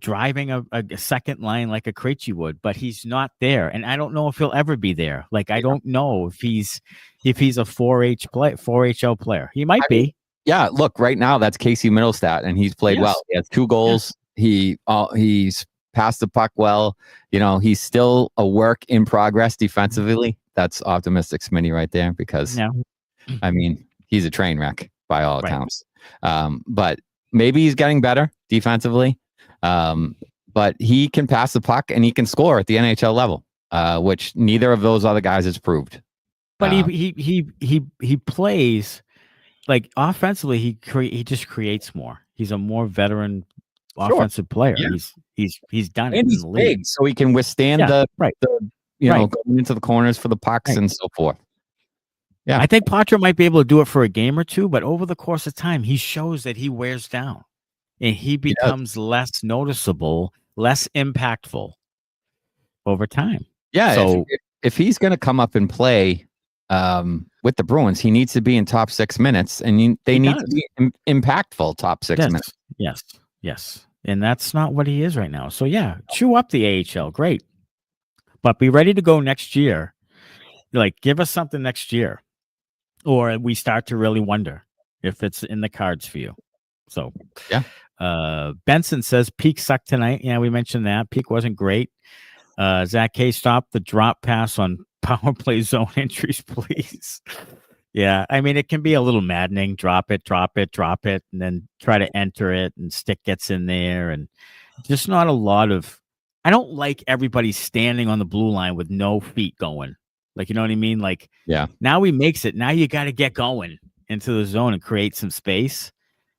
S1: driving a second line like a Krejci would, but he's not there. And I don't know if he'll ever be there. Like, I don't know if he's a 4HL player. He might be.
S2: Yeah. Look, right now that's Casey Middlestat, and he's played well. He has 2 goals. He's passed the puck well. He's still a work in progress defensively. That's optimistic Smitty right there because, I mean, he's a train wreck by all accounts. But maybe he's getting better defensively. But he can pass the puck and he can score at the NHL level, which neither of those other guys has proved.
S1: But he plays like offensively. He just creates more. He's a more veteran offensive player. Yeah. He's done it.
S2: And he's big, so he can withstand going into the corners for the pucks and so forth. Yeah,
S1: I think Poitras might be able to do it for a game or 2, but over the course of time, he shows that he wears down. And he becomes less noticeable, less impactful over time.
S2: Yeah. So if he's going to come up and play with the Bruins, he needs to be in top 6 minutes, and they need to be impactful top 6 minutes.
S1: Yes. And that's not what he is right now. So chew up the AHL, great, but be ready to go next year. Like, give us something next year, or we start to really wonder if it's in the cards for you. So Benson says Peeke sucked tonight. Yeah, we mentioned that. Peeke wasn't great. Zach K, stop the drop pass on power play zone entries, please. Yeah, I mean, it can be a little maddening. Drop it, and then try to enter it, and stick gets in there, and just not a lot of. I don't like everybody standing on the blue line with no feet going. Like, you know what I mean? Like,
S2: Yeah.
S1: now he makes it. Now you got to get going into the zone and create some space.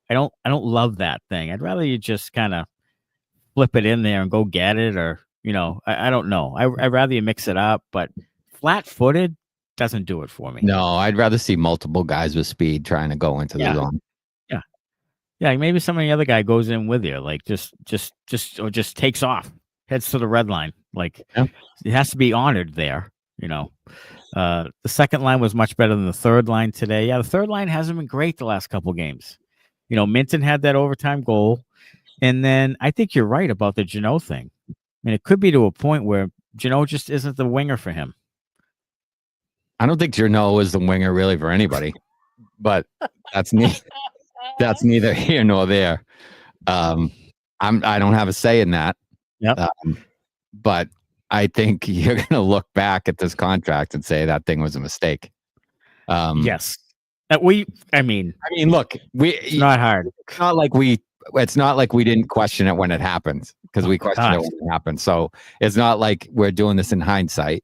S1: I don't love that thing. I'd rather you just kind of flip it in there and go get it, or, you know, I don't know. I'd rather you mix it up, but flat-footed doesn't do it for me.
S2: No, I'd rather see multiple guys with speed trying to go into the zone.
S1: Yeah, maybe some of the other guy goes in with you, like just takes off, heads to the red line. Like, it has to be honored there, you know. The second line was much better than the third line today. Yeah, the third line hasn't been great the last couple games. You know, Minton had that overtime goal, and then I think you're right about the Jeannot thing. I mean, it could be to a point where Jeannot just isn't the winger for him.
S2: I don't think Jeannot is the winger really for anybody, but that's neither here nor there. I don't have a say in that.
S1: Yep.
S2: But I think you're going to look back at this contract and say that thing was a mistake.
S1: Yes. Look, it's not hard.
S2: It's not like we didn't question it when it happened, because we questioned it when it happened. So it's not like we're doing this in hindsight.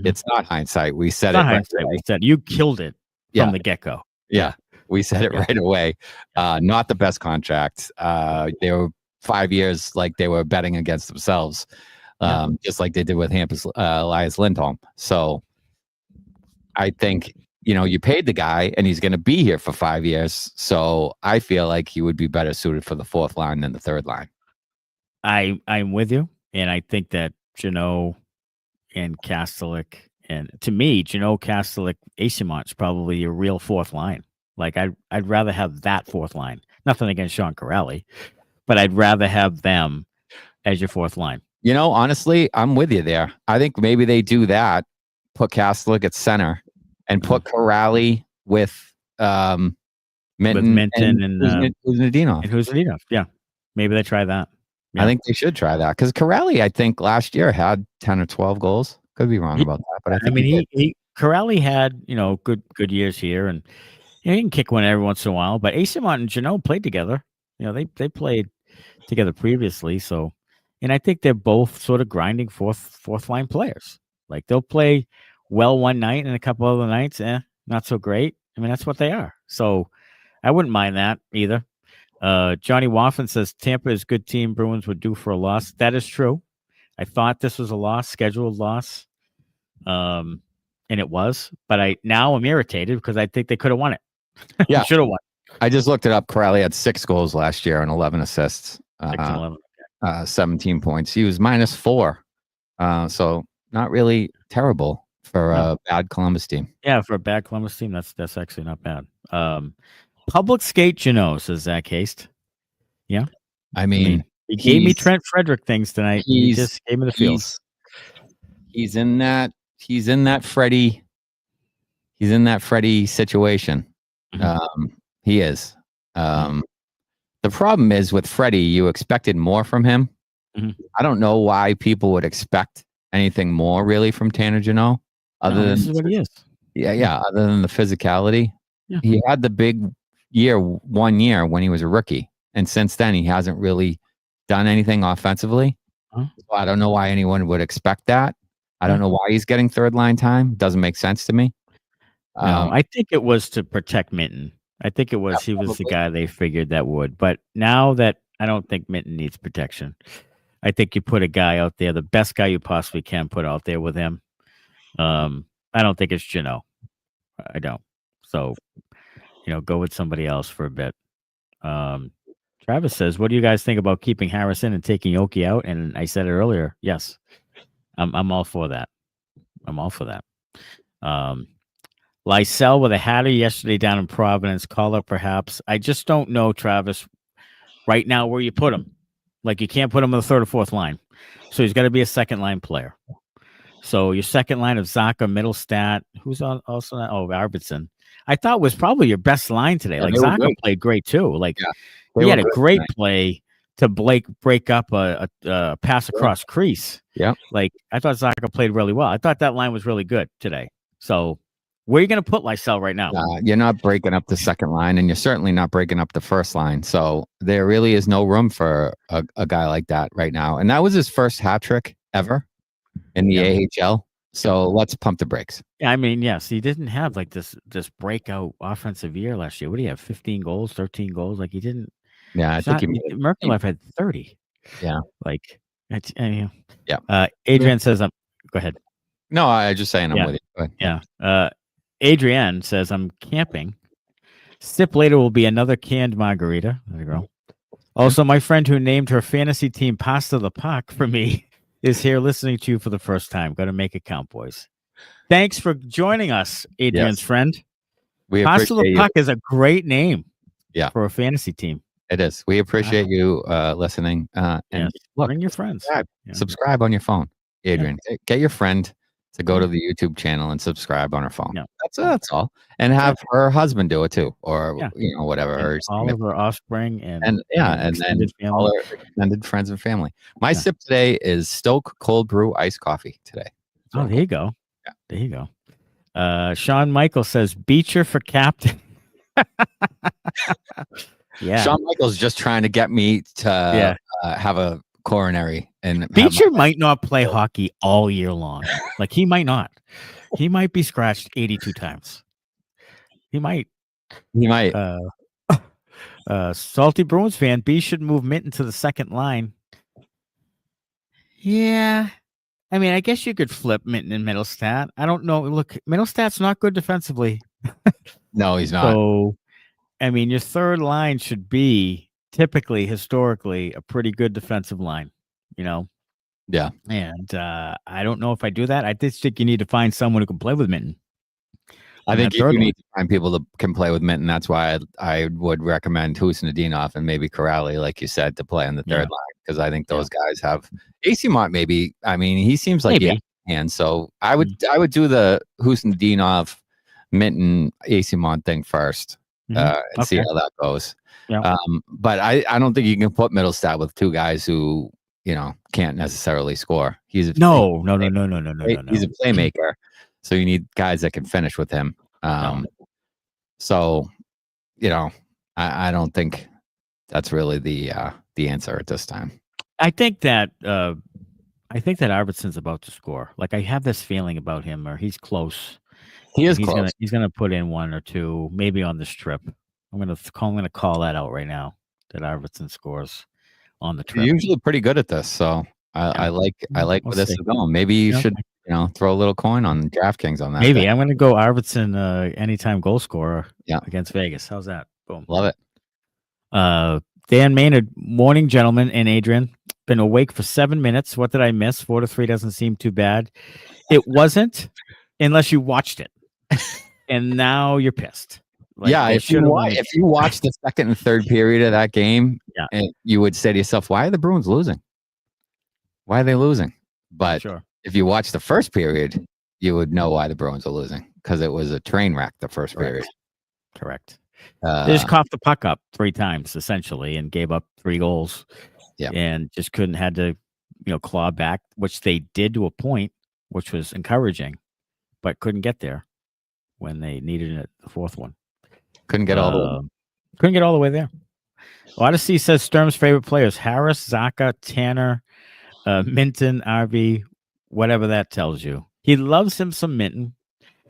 S2: It's not hindsight. We said it.
S1: Hindsight. We said you killed it from the get-go.
S2: Yeah. We said it right away. Not the best contract. They were 5 years like they were betting against themselves, just like they did with Hampus, Elias Lindholm. So I think, you know, you paid the guy and he's going to be here for 5 years. So I feel like he would be better suited for the fourth line than the third line.
S1: I'm with you. And I think that Jeannot and Kastelic, and to me, Jeannot, Kastelic, Eyssimont is probably a real fourth line. Like, I'd rather have that fourth line. Nothing against Sean Corelli, but I'd rather have them as your fourth line.
S2: You know, honestly, I'm with you there. I think maybe they do that, put Kastelic at center, and put Corelli with Minton and
S1: Huznadinov. Yeah, maybe they try that. Yeah.
S2: I think they should try that, because Corelli, I think last year had 10 or 12 goals. Could be wrong about that, but I think
S1: Corelli had, you know, good years here, and you know, he can kick one every once in a while. But Eyssimont and Jeannot played together. You know, they played together previously. So, and I think they're both sort of grinding fourth line players. Like, they'll play well one night and a couple other nights, not so great. I mean, that's what they are. So I wouldn't mind that either. Johnny Waffen says Tampa is a good team. Bruins would do for a loss. That is true. I thought this was a loss, scheduled loss. And it was, but I'm irritated because I think they could have won it.
S2: Yeah.
S1: Should have won.
S2: I just looked it up. Corelli had 6 goals last year and 11 assists. 17 points. He was -4. So not really terrible for a bad Columbus team.
S1: Yeah, for a bad Columbus team, that's actually not bad. Public skate Jeannot, says Zach Haste. Yeah.
S2: I mean,
S1: he gave me Trent Frederick things tonight. He just gave me the feels.
S2: He's in that Freddie situation.
S1: Mm-hmm.
S2: He is. The problem is with Freddie, you expected more from him. Mm-hmm. I don't know why people would expect anything more really from Tanner Jeannot, other than
S1: this is what he is.
S2: Yeah. Other than the physicality, he had the big year 1 year when he was a rookie, and since then he hasn't really done anything offensively. So I don't know why anyone would expect that. I don't know why he's getting third line time. Doesn't make sense to me.
S1: No, I think it was to protect Minton. I think it was he was the guy they figured that would. But now that I don't think Minton needs protection, I think you put a guy out there, the best guy you possibly can put out there with him. I don't think it's Jeannot. I don't. So, you know, go with somebody else for a bit. Travis says, what do you guys think about keeping Harrison and taking Yoki out? And I said it earlier. Yes. I'm all for that. Lysell with a hatter yesterday down in Providence. Call up perhaps. I just don't know, Travis, right now where you put him. Like, you can't put him on the third or fourth line. So he's got to be a second line player. So your second line of Zacha, Middlestat, who's on also? Arvidsson. I thought was probably your best line today. Like, Zacha played great too. Like, he had a great play to break up a pass across crease.
S2: Yeah.
S1: Like, I thought Zacha played really well. I thought that line was really good today. So where are you going to put Lysell right now?
S2: You're not breaking up the second line, and you're certainly not breaking up the first line. So there really is no room for a guy like that right now. And that was his first hat trick ever in the AHL. So let's pump the brakes.
S1: I mean, yes, he didn't have like this breakout offensive year last year. What do you have? 15 goals, 13 goals? Like he didn't.
S2: Yeah, I think
S1: Merkulov had 30.
S2: Yeah.
S1: Like, I mean,
S2: yeah.
S1: Adrian says, go ahead.
S2: No, I just saying I'm with you.
S1: Go ahead. Yeah. Adrienne says, I'm camping. Sip later will be another canned margarita. There you go. Also, my friend who named her fantasy team Pasta the Puck for me is here listening to you for the first time. Got to make it count, boys. Thanks for joining us, Adrian's friend.
S2: We
S1: Pasta the Puck is a great name for a fantasy team.
S2: It is. We appreciate you listening. And look,
S1: bring your friends.
S2: Subscribe on your phone, Adrian. Get your friend to go to the YouTube channel and subscribe on her phone. That's all. And have her husband do it too, or whatever.
S1: And all of her offspring and
S2: then all her extended friends and family. My sip today is Stoke cold brew iced coffee today.
S1: Oh, there you go. Yeah. There you go. Sean Michael says Beecher for captain. Yeah.
S2: Sean Michael's just trying to get me to have a coronary. And
S1: Beecher might not play hockey all year long. Like he might not. He might be scratched 82 times. He might. Salty Bruins fan, B should move Minton to the second line. Yeah. I mean, I guess you could flip Minton and Middlestat. I don't know. Look, Middlestat's not good defensively.
S2: No, he's not.
S1: So, I mean, your third line should be typically, historically, a pretty good defensive line,
S2: Yeah.
S1: And I don't know if I do that. I just think you need to find someone who can play with Minton.
S2: I think you need to find people that can play with Minton. That's why I would recommend Husnudinov and maybe Corrali, like you said, to play on the third line, because I think those guys have AC Mont. Maybe he seems like and so I would do the Husnudinov, Minton, AC Mont thing first. And see how that goes. Yeah. But I don't think you can put Middlestat with two guys who can't necessarily score. He's
S1: no.
S2: He's a playmaker, so you need guys that can finish with him. So I don't think that's really the answer at this time.
S1: I think that Arvidsson's about to score. Like I have this feeling about him, or he's close.
S2: He is close.
S1: He's gonna put in one or two, maybe on this trip. I'm gonna call that out right now. That Arvidsson scores on the trip.
S2: You're usually pretty good at this, so I like where this is going. Maybe you should throw a little coin on DraftKings on that.
S1: Maybe I'm gonna go Arvidsson anytime goal scorer against Vegas. How's that? Boom.
S2: Love it.
S1: Dan Maynard, morning, gentlemen, and Adrian. Been awake for 7 minutes. What did I miss? 4-3 doesn't seem too bad. It wasn't, unless you watched it, and now you're pissed. Like,
S2: if you watch the second and third period of that game, and you would say to yourself, "Why are the Bruins losing? Why are they losing?" But if you watch the first period, you would know why the Bruins are losing, because it was a train wreck the first period.
S1: Correct. They just coughed the puck up 3 times essentially and gave up 3 goals. Yeah, and just had to claw back, which they did to a point, which was encouraging, but couldn't get there when they needed it. The fourth one.
S2: Couldn't get all the way.
S1: Couldn't get all the way there. Odyssey says Sturm's favorite players: Harris, Zacha, Tanner, Minton, RV, whatever that tells you. He loves him some Minton.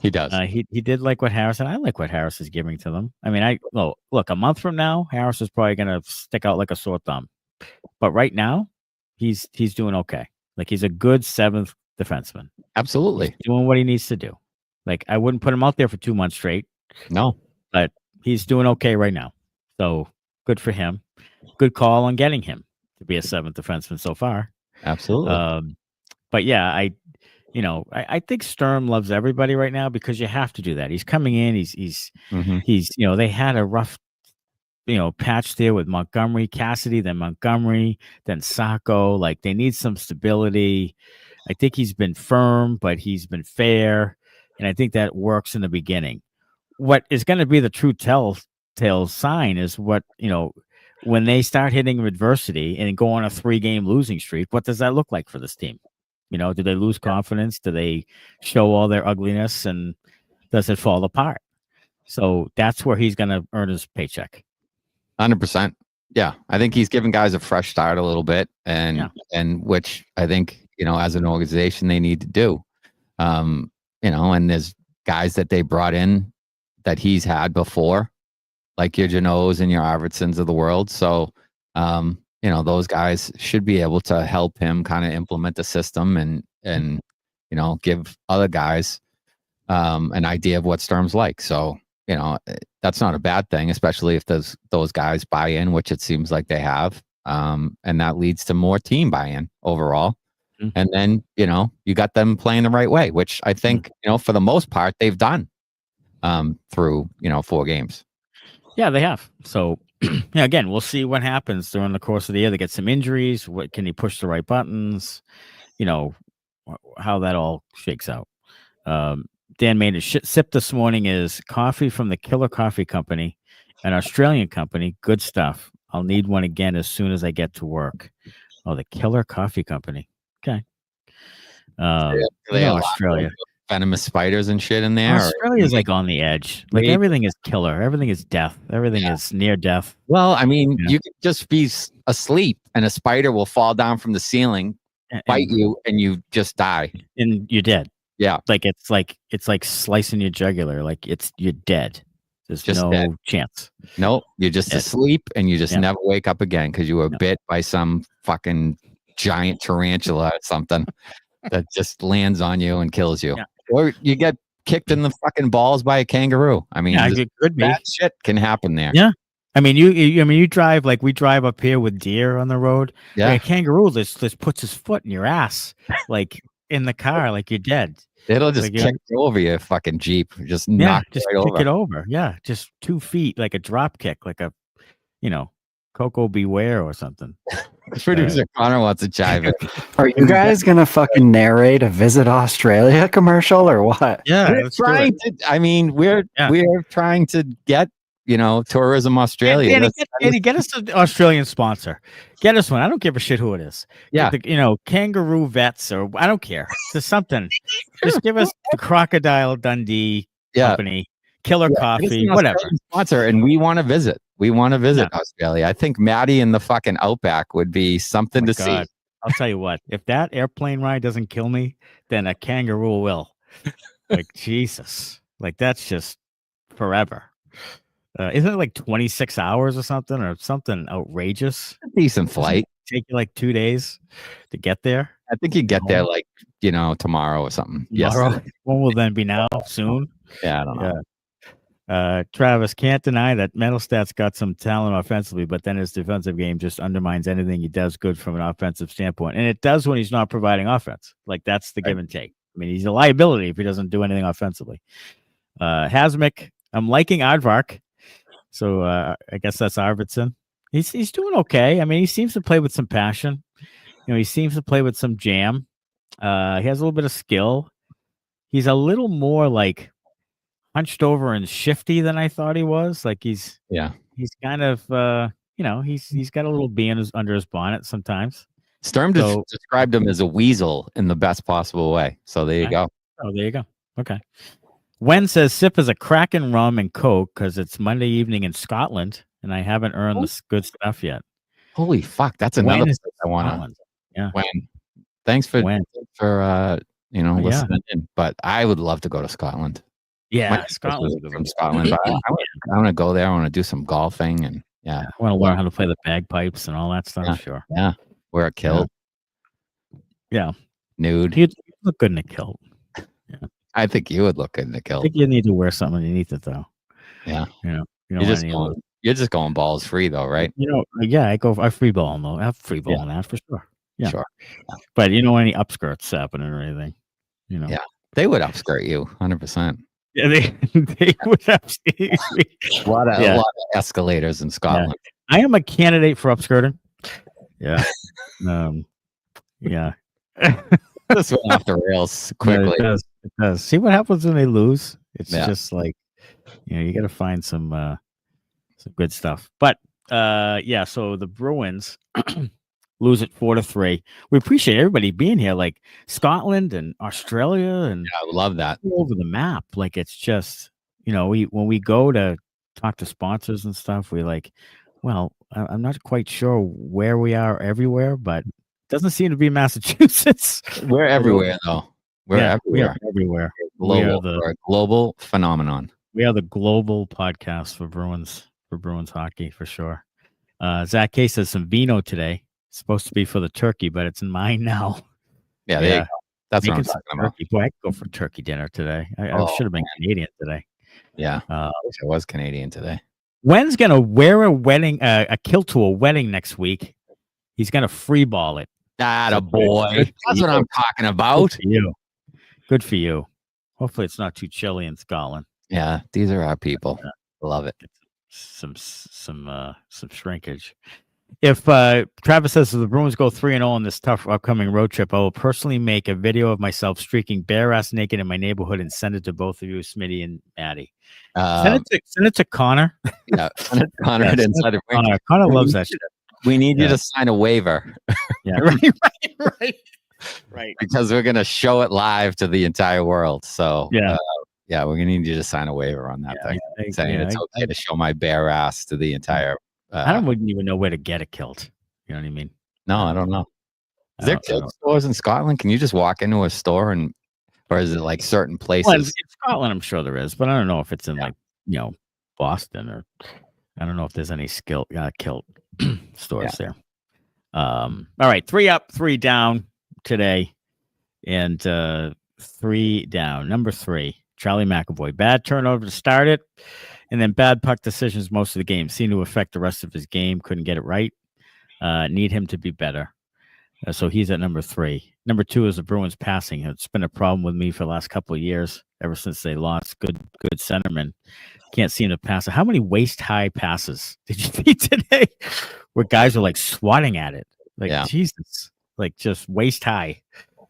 S2: He does.
S1: He did like what Harris, and I like what Harris is giving to them. I mean, look, a month from now, Harris is probably going to stick out like a sore thumb. But right now, he's doing okay. Like he's a good 7th defenseman.
S2: Absolutely.
S1: He's doing what he needs to do. Like I wouldn't put him out there for 2 months straight.
S2: No.
S1: But he's doing okay right now. So good for him. Good call on getting him to be a 7th defenseman so far.
S2: Absolutely.
S1: But yeah, I think Sturm loves everybody right now because you have to do that. He's coming in. He's they had a rough, patch there with Montgomery, Cassidy, then Montgomery, then Sacco. Like they need some stability. I think he's been firm, but he's been fair. And I think that works in the beginning. What is going to be the true telltale sign is what, when they start hitting adversity and go on a 3-game losing streak, what does that look like for this team? Do they lose confidence? Do they show all their ugliness, and does it fall apart? So that's where he's going to earn his paycheck.
S2: 100%. Yeah. I think he's giving guys a fresh start a little bit, and which I think, as an organization they need to do. And there's guys that they brought in that he's had before, like your Joonas and your Arvidssons of the world. So, those guys should be able to help him kind of implement the system and give other guys an idea of what Sturm's like. So, that's not a bad thing, especially if those guys buy in, which it seems like they have. And that leads to more team buy-in overall. Mm-hmm. And then, you got them playing the right way, which I think, for the most part, they've done through, 4 games.
S1: Yeah, they have. So, again, we'll see what happens during the course of the year. They get some injuries. What can he push the right buttons? How that all shakes out. Dan made a sip this morning is coffee from the Killer Coffee Company, an Australian company. Good stuff. I'll need one again as soon as I get to work. Oh, the Killer Coffee Company. Okay. Australia.
S2: Venomous spiders and shit in there.
S1: Australia is like on the edge. Like everything is killer. Everything is death. Everything is near death.
S2: Well, I mean, you could just be asleep and a spider will fall down from the ceiling, bite you, and you just die.
S1: And you're dead.
S2: Yeah.
S1: It's like slicing your jugular. Like you're dead. There's just no chance.
S2: No, you're just asleep and you just never wake up again because you were bit by some fucking giant tarantula or something that just lands on you and kills you. Yeah. Or you get kicked in the fucking balls by a kangaroo. I mean,
S1: it could be.
S2: Bad shit can happen there.
S1: Yeah. I mean, you drive like we drive up here with deer on the road. Yeah. Like a kangaroo just puts his foot in your ass, like in the car, like you're dead.
S2: It'll just kick over your fucking Jeep. Just knock
S1: just
S2: right
S1: kick
S2: over.
S1: It over. Yeah. Just 2 feet, like a drop kick, like a, Coco Beware or something.
S2: Producer Connor wants to chime in.
S3: Are you guys gonna fucking narrate a Visit Australia commercial or what?
S1: Yeah,
S2: we're trying to get Tourism Australia.
S1: Andy, get us an Australian sponsor. Get us one. I don't give a shit who it is.
S2: Yeah,
S1: Kangaroo Vets or I don't care. Just something. Just give us the Crocodile Dundee company, Killer Coffee, whatever
S2: sponsor, and we want to visit. We want to visit Australia. I think Matty in the fucking outback would be something to see.
S1: I'll tell you what, if that airplane ride doesn't kill me, then a kangaroo will. Like, Jesus. Like, that's just forever. Isn't it like 26 hours or something outrageous?
S2: A decent flight.
S1: Take you like 2 days to get there.
S2: I think you get there like, tomorrow or something.
S1: Tomorrow?
S2: Yes.
S1: When will then be now? Soon?
S2: Yeah, I don't know.
S1: Travis can't deny that Metalstat's got some talent offensively, but then his defensive game just undermines anything he does good from an offensive standpoint. And it does when he's not providing offense. Like, that's the give and take. I mean, he's a liability if he doesn't do anything offensively. Hasmick, I'm liking Aardvark. So I guess that's Arvidsson. He's doing okay. I mean, he seems to play with some passion. He seems to play with some jam. He has a little bit of skill. He's a little more like hunched over and shifty than I thought he was. Like he's kind of he's got a little bee under his bonnet sometimes.
S2: Sturm described him as a weasel in the best possible way. So there you go.
S1: Oh, there you go. Okay. Wen says sip is a Kraken rum and Coke because it's Monday evening in Scotland and I haven't earned the good stuff yet.
S2: Holy fuck, that's another place I want to.
S1: Yeah.
S2: Wen, thanks for listening in. But I would love to go to Scotland.
S1: Yeah, Scotland.
S2: From Scotland. But I want to go there. I want to do some golfing and I
S1: want to learn how to play the bagpipes and all that stuff.
S2: Yeah,
S1: sure.
S2: Yeah. Wear a kilt.
S1: Yeah.
S2: Nude.
S1: You'd look good in a kilt. Yeah.
S2: I think you would look good in a kilt.
S1: I think you need to wear something underneath it though.
S2: Yeah.
S1: You're
S2: just going balls free though, right?
S1: I free ball though. I have free ball on that for sure. Yeah. Sure. But any upskirts happening or anything.
S2: Yeah. They would upskirt you 100%.
S1: Yeah, they would have
S2: a lot of escalators in Scotland.
S1: Yeah. I am a candidate for upskirting. Yeah. Yeah.
S2: This went off the rails quickly.
S1: Yeah, it does. See what happens when they lose? It's just like you got to find some good stuff. But so the Bruins lose it 4-3. We appreciate everybody being here, like Scotland and Australia, and
S2: I love that
S1: all over the map. Like it's just when we go to talk to sponsors and stuff, we like, well, I'm not quite sure where we are everywhere, but it doesn't seem to be Massachusetts.
S2: We're everywhere though. We're
S1: We
S2: everywhere.
S1: are everywhere.
S2: We're a global phenomenon.
S1: We are the global podcast for Bruins hockey for sure. Zach K says some vino today. It's supposed to be for the turkey, but it's in mine now.
S2: Yeah, there you go. That's what I'm
S1: Making
S2: talking
S1: some
S2: about.
S1: turkey. Boy, I could go for turkey dinner today. I should have been Canadian today.
S2: Yeah, I wish I was Canadian today.
S1: Wen's gonna wear a kilt to a wedding next week. He's gonna free ball it.
S2: Atta boy. That's what I'm talking about.
S1: Good for you. Hopefully it's not too chilly in Scotland.
S2: Yeah, these are our people. Love it.
S1: Some shrinkage. If Travis says if the Bruins go 3-0 on this tough upcoming road trip, I will personally make a video of myself streaking bare ass naked in my neighborhood and send it to both of you, Smitty and Maddie. Send it to Connor.
S2: Yeah, Connor inside of
S1: Connor loves that shit.
S2: We need you to sign a waiver.
S1: Yeah, right.
S2: Because we're gonna show it live to the entire world. So
S1: yeah,
S2: we're gonna need you to sign a waiver on that thing, saying it's okay to show my bare ass to the entire.
S1: I wouldn't even know where to get a kilt. You know what I mean?
S2: No, I don't know. Is there kilt stores in Scotland? Can you just walk into a store or is it like certain places?
S1: Well, in Scotland, I'm sure there is, but I don't know if it's in Boston or I don't know if there's any kilt stores there. All right, 3 up, 3 down today, and 3 down. Number 3, Charlie McAvoy. Bad turnover to start it, and then bad puck decisions most of the game. Seemed to affect the rest of his game. Couldn't get it right. Need him to be better. So he's at number 3. Number 2 is the Bruins passing. It's been a problem with me for the last couple of years, ever since they lost good centerman. Can't seem to pass it. How many waist-high passes did you see today where guys are like swatting at it? Like, Jesus, like just waist-high.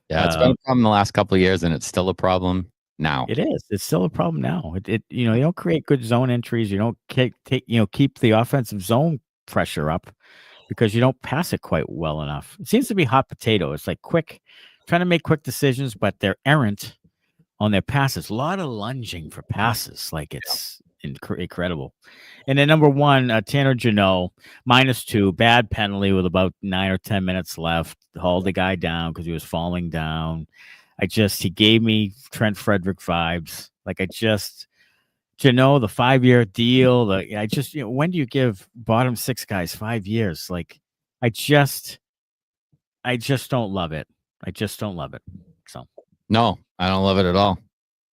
S2: Yeah, it's been a problem the last couple of years, and it's still a problem now.
S1: It is. It's still a problem now. You don't create good zone entries. You don't keep the offensive zone pressure up because you don't pass it quite well enough. It seems to be hot potato. It's like trying to make quick decisions, but they're errant on their passes. A lot of lunging for passes. Like it's incredible. And then number 1, Tanner Jeannot, -2, bad penalty with about 9 or 10 minutes left. Hauled the guy down because he was falling down. He gave me Trent Frederick vibes. Jeannot, the 5-year deal. When do you give bottom 6 guys 5 years? Like, I just don't love it. I just don't love it. So
S2: no, I don't love it at all.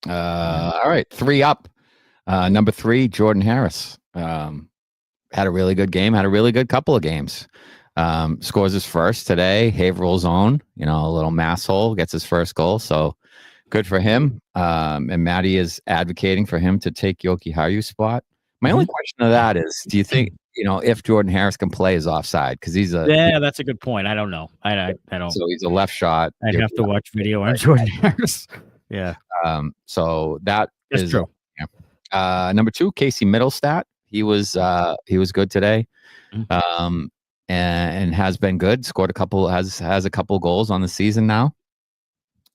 S2: All right, 3 up. Number 3, Jordan Harris. Had a really good game. Had a really good couple of games. Scores his first today. Haverhill's own. A little mass hole, gets his first goal. So good for him. And Matty is advocating for him to take Yoki Hayu's spot. My only question to that is, do you think, if Jordan Harris can play is offside? Because
S1: that's a good point. I don't know. I don't.
S2: So he's a left shot.
S1: I'd have to watch video on Jordan Harris. Yeah.
S2: So that is
S1: true.
S2: Yeah. Number 2, Casey Middlestat. He was good today. And has been good. Scored has a couple goals on the season now.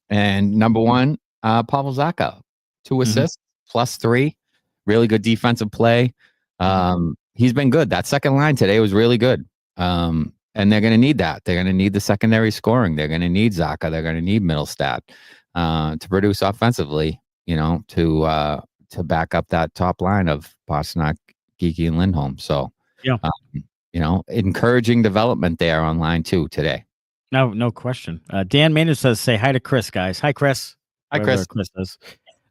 S2: And number 1, Pavel Zacha, 2 assists, +3, really good defensive play. He's been good. That second line today was really good. And they're going to need that. They're going to need the secondary scoring. They're going to need Zacha. They're going to need Middlestat to produce offensively. To back up that top line of Pastrnak, Geekie, and Lindholm. So encouraging development there on line 2 today.
S1: No question. Dan Maynard says, say hi to Chris, guys. Hi, Chris.
S2: Hi, Chris.
S1: Chris says.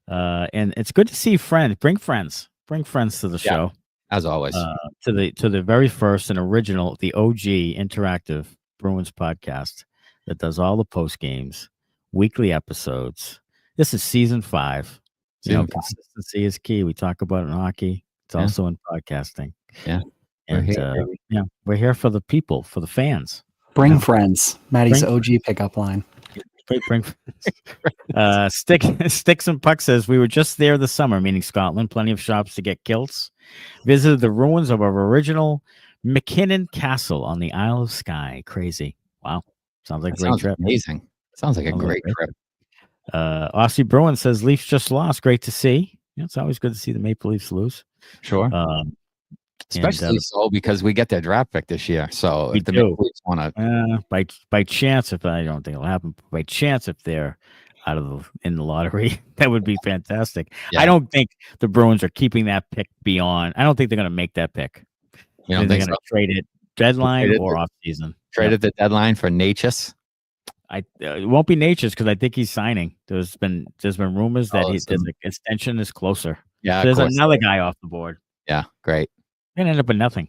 S1: And it's good to see friends. Bring friends to the show.
S2: As always.
S1: To the very first and original, the OG interactive Bruins podcast that does all the post games, weekly episodes. This is season 5. Consistency is key. We talk about it in hockey. It's also in podcasting.
S2: Yeah.
S1: And we're here for the people, for the fans.
S3: Bring friends. Matty's OG pickup line.
S1: Bring Sticks and Puck says, we were just there this summer, meaning Scotland. Plenty of shops to get kilts. Visited the ruins of our original McKinnon Castle on the Isle of Skye. Crazy. Wow. Sounds like a great trip.
S2: Amazing. Sounds like a great trip.
S1: Aussie Bruin says, Leafs just lost. Great to see. It's always good to see the Maple Leafs lose.
S2: Sure. Especially so because we get their draft pick this year. So if the Maple Leafs want to,
S1: by chance, if I don't think it'll happen, by chance, if they're in the lottery. That would be fantastic.
S2: Yeah.
S1: I don't think the Bruins are keeping that pick beyond. I don't think they're going to make that pick.
S2: You don't
S1: they're
S2: think
S1: going
S2: so?
S1: to trade it deadline
S2: Trade it
S1: or off season.
S2: Traded the deadline for Natchez.
S1: It won't be Nature's because I think he's signing. There's been rumors that his
S2: some-
S1: extension is closer.
S2: Yeah,
S1: So
S2: of
S1: there's
S2: course.
S1: another guy off the board.
S2: Yeah, great.
S1: Gonna end up with nothing.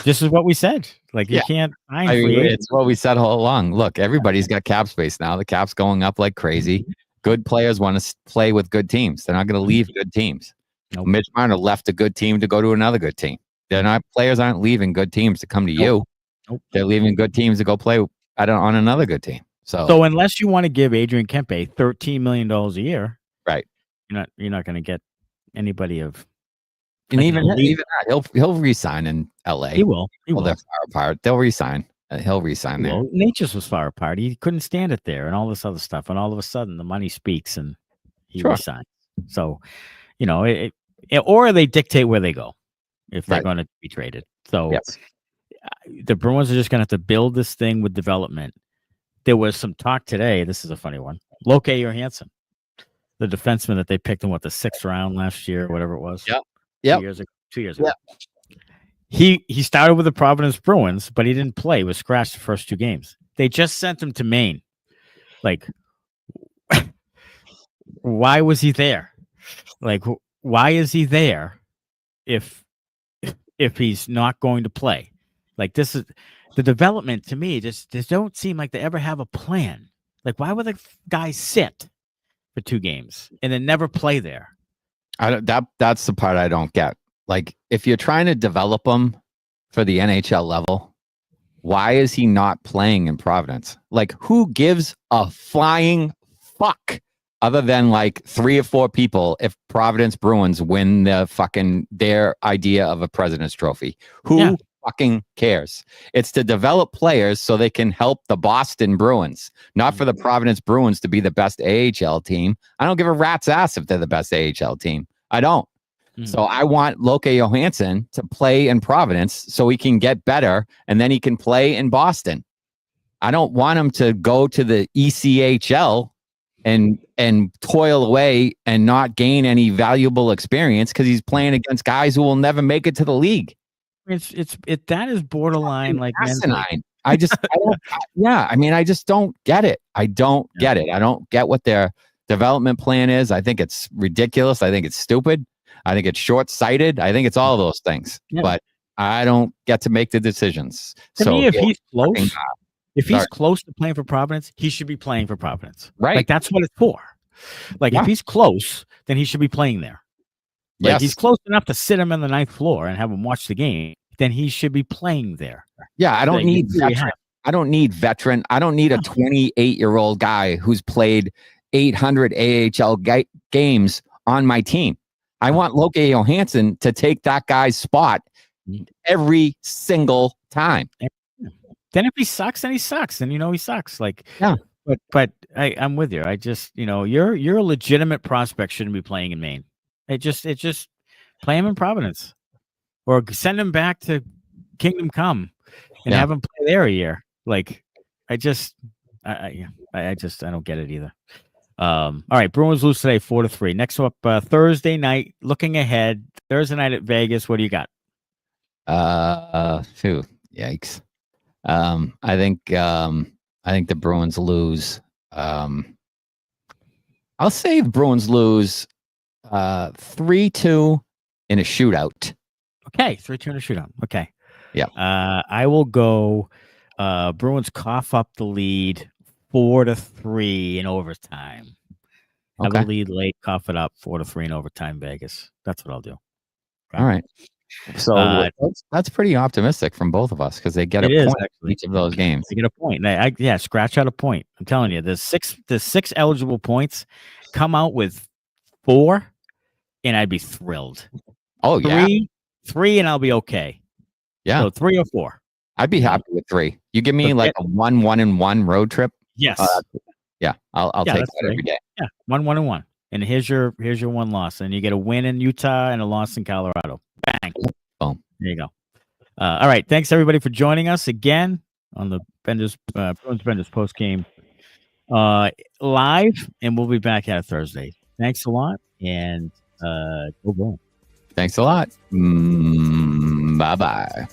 S1: This is what we said. Like you
S2: Yeah.
S1: can't sign
S2: I mean,
S1: free agents.
S2: it's what we said all along. Look, everybody's got cap space now. The cap's going up like crazy. Good players want to play with good teams. They're not going to leave good teams.
S1: Nope.
S2: Mitch Marner left a good team to go to another good team. Players aren't leaving good teams to come to you.
S1: Nope.
S2: They're leaving good teams to go play on another good team.
S1: So unless you want to give Adrian Kempe $13 million a year,
S2: right,
S1: you're not going to get anybody of.
S2: and
S1: like
S2: even
S1: an elite-
S2: that, he'll resign in L.A.
S1: He will.
S2: Well, they're far apart. They'll resign. He'll resign there.
S1: Well, Nature's was far apart. He couldn't stand it there, and all this other stuff. And all of a sudden, the money speaks, and he
S2: Sure.
S1: resigns. So, or they dictate where they go if they're
S2: Right.
S1: going to be traded. So,
S2: Yes.
S1: the Bruins are just going to have to build this thing with development. There was some talk today. This is a funny one. Lohrei Johansson, the defenseman that they picked in the 6th round last year, whatever it was.
S2: Yep. Yep.
S1: 2 years ago. He started with the Providence Bruins, but he didn't play. He was scratched the first 2 games. They just sent him to Maine. Like, why was he there? Like, why is he there if he's not going to play? Like, this is the development to me. Just don't seem like they ever have a plan. Like, why would the guy sit for 2 games and then never play there?
S2: That's the part I don't get. Like, if you're trying to develop him for the NHL level, why is he not playing in Providence? Like, who gives a flying fuck other than like 3 or 4 people if Providence Bruins win their idea of a President's Trophy? Who fucking cares? It's to develop players so they can help the Boston Bruins, not for the Providence Bruins to be the best AHL team. I don't give a rat's ass if they're the best AHL team. I don't. So I want Lohrei Johansson to play in Providence so he can get better and then he can play in Boston. I don't want him to go to the ECHL and toil away and not gain any valuable experience because he's playing against guys who will never make it to the league.
S1: That is borderline like
S2: asinine. I just don't get it. I don't get it. I don't get what their development plan is. I think it's ridiculous. I think it's stupid. I think it's short-sighted. I think it's all of those things. Yeah. But I don't get to make the decisions.
S1: To me, if he's close to playing for Providence, he should be playing for Providence.
S2: Right.
S1: Like, that's what it's for. Like, if he's close, then he should be playing there. Like, he's close enough to sit him on the 9th floor and have him watch the game, then he should be playing there.
S2: Yeah, I don't need veteran. I don't need veteran. I don't need a 28-year-old guy who's played 800 AHL games on my team. I want Lohrei Johansson to take that guy's spot every single time.
S1: Then if he sucks, then he sucks, and he sucks. Like, But I'm with you. I just, you're a legitimate prospect. Shouldn't be playing in Maine. It just play him in Providence, or send him back to Kingdom Come and have him play there a year. Like, I don't get it either. All right, Bruins lose today 4-3. Next up, Thursday night. Looking ahead, Thursday night at Vegas. What do you got?
S2: Yikes. I think the Bruins lose. I'll say the Bruins lose 3-2 in a shootout.
S1: Okay, 3-2 in a shootout. Okay.
S2: Yeah.
S1: I will go Bruins cough up the lead 4-3 in overtime. Have a lead late, cough it up 4-3 in overtime, Vegas. That's what I'll do.
S2: Okay. All right. So that's pretty optimistic from both of us because they get a point in each of those games.
S1: They get a point. Scratch out a point. I'm telling you, there's six eligible points. Come out with 4, and I'd be thrilled.
S2: Oh, yeah.
S1: 3, and I'll be okay.
S2: Yeah.
S1: So 3 or 4.
S2: I'd be happy with 3. You give me like a 1-1-1 road trip.
S1: Yes.
S2: I'll take that every day.
S1: Yeah. 1-1-1. And here's your one loss. And you get a win in Utah and a loss in Colorado. Bang.
S2: Boom.
S1: There you go. All right. Thanks everybody for joining us again on the Bruins Benders post game live, and we'll be back at it Thursday. Thanks a lot, and go Bruins.
S2: Thanks a lot. Bye-bye.